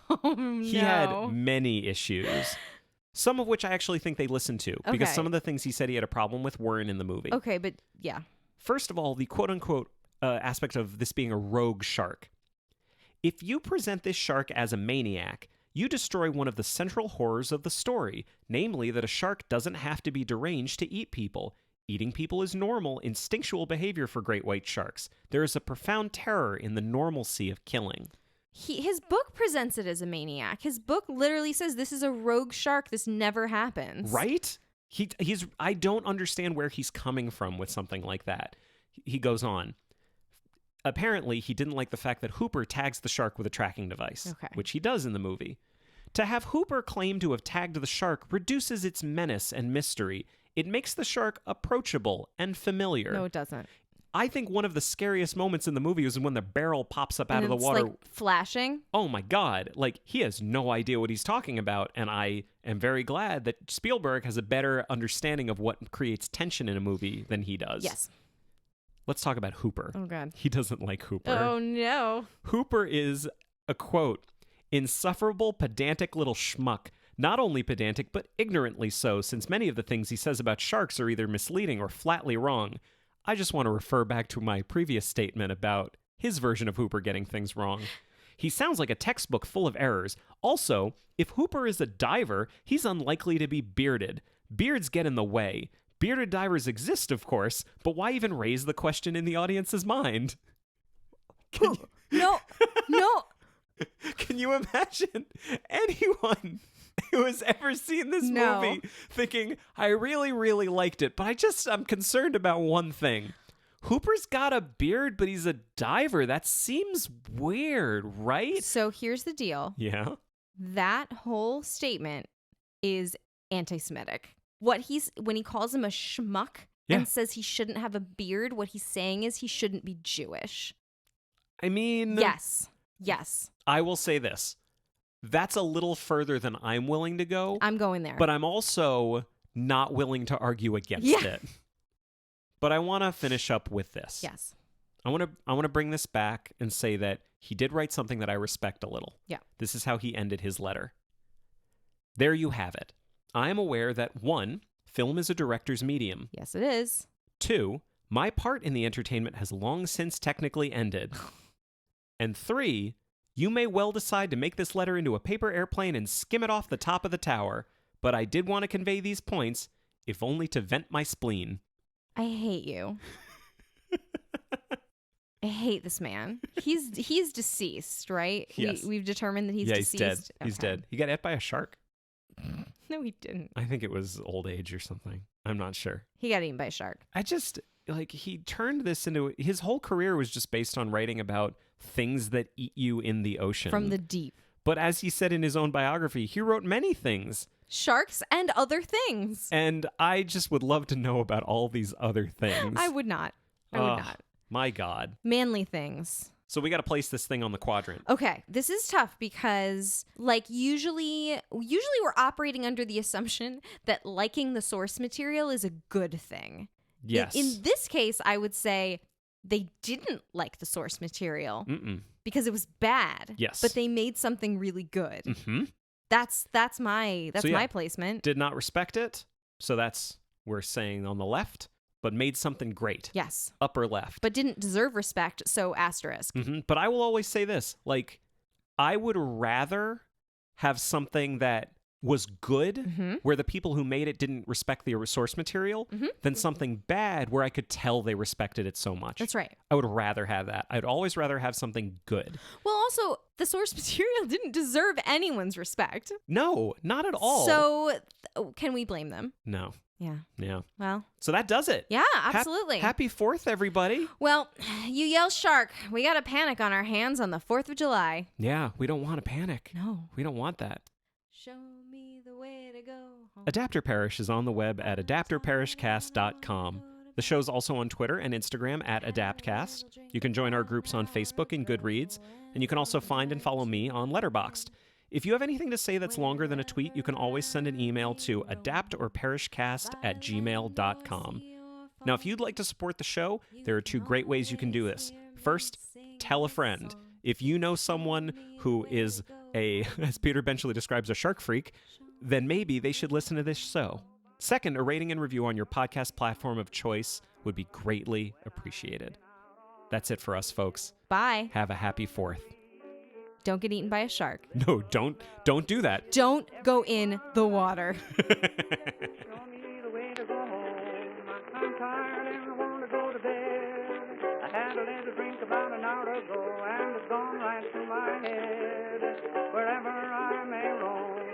Oh, no. He had many issues, some of which I actually think they listened to, because Okay. some of the things he said he had a problem with weren't in the movie. Okay, but yeah. First of all, the quote-unquote aspect of this being a rogue shark. If you present this shark as a maniac, you destroy one of the central horrors of the story, namely that a shark doesn't have to be deranged to eat people. Eating people is normal, instinctual behavior for great white sharks. There is a profound terror in the normalcy of killing. His book presents it as a maniac. His book literally says this is a rogue shark. This never happens. Right? He's. I don't understand where he's coming from with something like that. He goes on. Apparently, he didn't like the fact that Hooper tags the shark with a tracking device, which he does in the movie. To have Hooper claim to have tagged the shark reduces its menace and mystery. It makes the shark approachable and familiar. No, it doesn't. I think one of the scariest moments in the movie is when the barrel pops up out of the it's water. like flashing. Oh my God. Like, he has no idea what he's talking about. And I am very glad that Spielberg has a better understanding of what creates tension in a movie than he does. Yes. Let's talk about Hooper. Oh, God. He doesn't like Hooper. Oh, no. Hooper is, a quote, insufferable, pedantic little schmuck. Not only pedantic, but ignorantly so, since many of the things he says about sharks are either misleading or flatly wrong. I just want to refer back to my previous statement about his version of Hooper getting things wrong. He sounds like a textbook full of errors. Also, if Hooper is a diver, he's unlikely to be bearded. Beards get in the way. Bearded divers exist, of course, but why even raise the question in the audience's mind? No. Can you imagine anyone who has ever seen this No. movie thinking, I really, really liked it, but I'm concerned about one thing. Hooper's got a beard, but he's a diver. That seems weird, right? So here's the deal. Yeah. That whole statement is anti-Semitic. When he calls him a schmuck and says he shouldn't have a beard, what he's saying is he shouldn't be Jewish. I mean... Yes. I will say this. That's a little further than I'm willing to go. I'm going there. But I'm also not willing to argue against it. But I want to finish up with this. Yes. I want to bring this back and say that he did write something that I respect a little. Yeah. This is how he ended his letter. There you have it. I am aware that 1, film is a director's medium. Yes, it is. 2, my part in the entertainment has long since technically ended. And 3, you may well decide to make this letter into a paper airplane and skim it off the top of the tower, but I did want to convey these points, if only to vent my spleen. I hate you. I hate this man. He's deceased, right? Yes. We've determined that he's deceased. He's dead. Okay. He's dead. He got ate by a shark. No, he didn't. I think it was old age or something. I'm not sure. He got eaten by a shark. I just, he turned this into, his whole career was just based on writing about things that eat you in the ocean. From the deep. But as he said in his own biography, he wrote many things. Sharks and other things. And I just would love to know about all these other things. I would not. I would not. My God. Manly things. So we got to place this thing on the quadrant. Okay, this is tough because usually we're operating under the assumption that liking the source material is a good thing. Yes. In this case, I would say they didn't like the source material because it was bad. Yes. But they made something really good. Mm-hmm. That's my placement. Did not respect it. So we're saying on the left, but made something great. Yes. Upper left. But didn't deserve respect, so asterisk. Mm-hmm. But I will always say this, I would rather have something that was good, where the people who made it didn't respect the source material, than something bad where I could tell they respected it so much. That's right. I would rather have that. I'd always rather have something good. Well, also, the source material didn't deserve anyone's respect. No, not at all. So, can we blame them? No. Yeah. Yeah. Well. So that does it. Yeah, absolutely. Happy 4th, everybody. Well, you yell shark. We got a panic on our hands on the 4th of July. Yeah, we don't want to panic. No. We don't want that. Show me the way to go home. Adapter Parish is on the web at adapterparishcast.com. The show's also on Twitter and Instagram at AdaptCast. You can join our groups on Facebook and Goodreads, and you can also find and follow me on Letterboxd. If you have anything to say that's longer than a tweet, you can always send an email to adaptorperishcast@gmail.com. Now, if you'd like to support the show, there are 2 great ways you can do this. First, tell a friend. If you know someone who is as Peter Benchley describes, a shark freak, then maybe they should listen to this show. Second, a rating and review on your podcast platform of choice would be greatly appreciated. That's it for us, folks. Bye. Have a happy 4th. Don't get eaten by a shark. No, don't do that. Don't go in the water. Show me the way to go home. I'm tired and I want to go to bed. I had a little drink about an hour ago and it's gone right through my head. Wherever I may roam,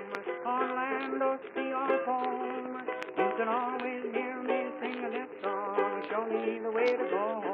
on land or sea or foam, you can always hear me singing this song. Show me the way to go home.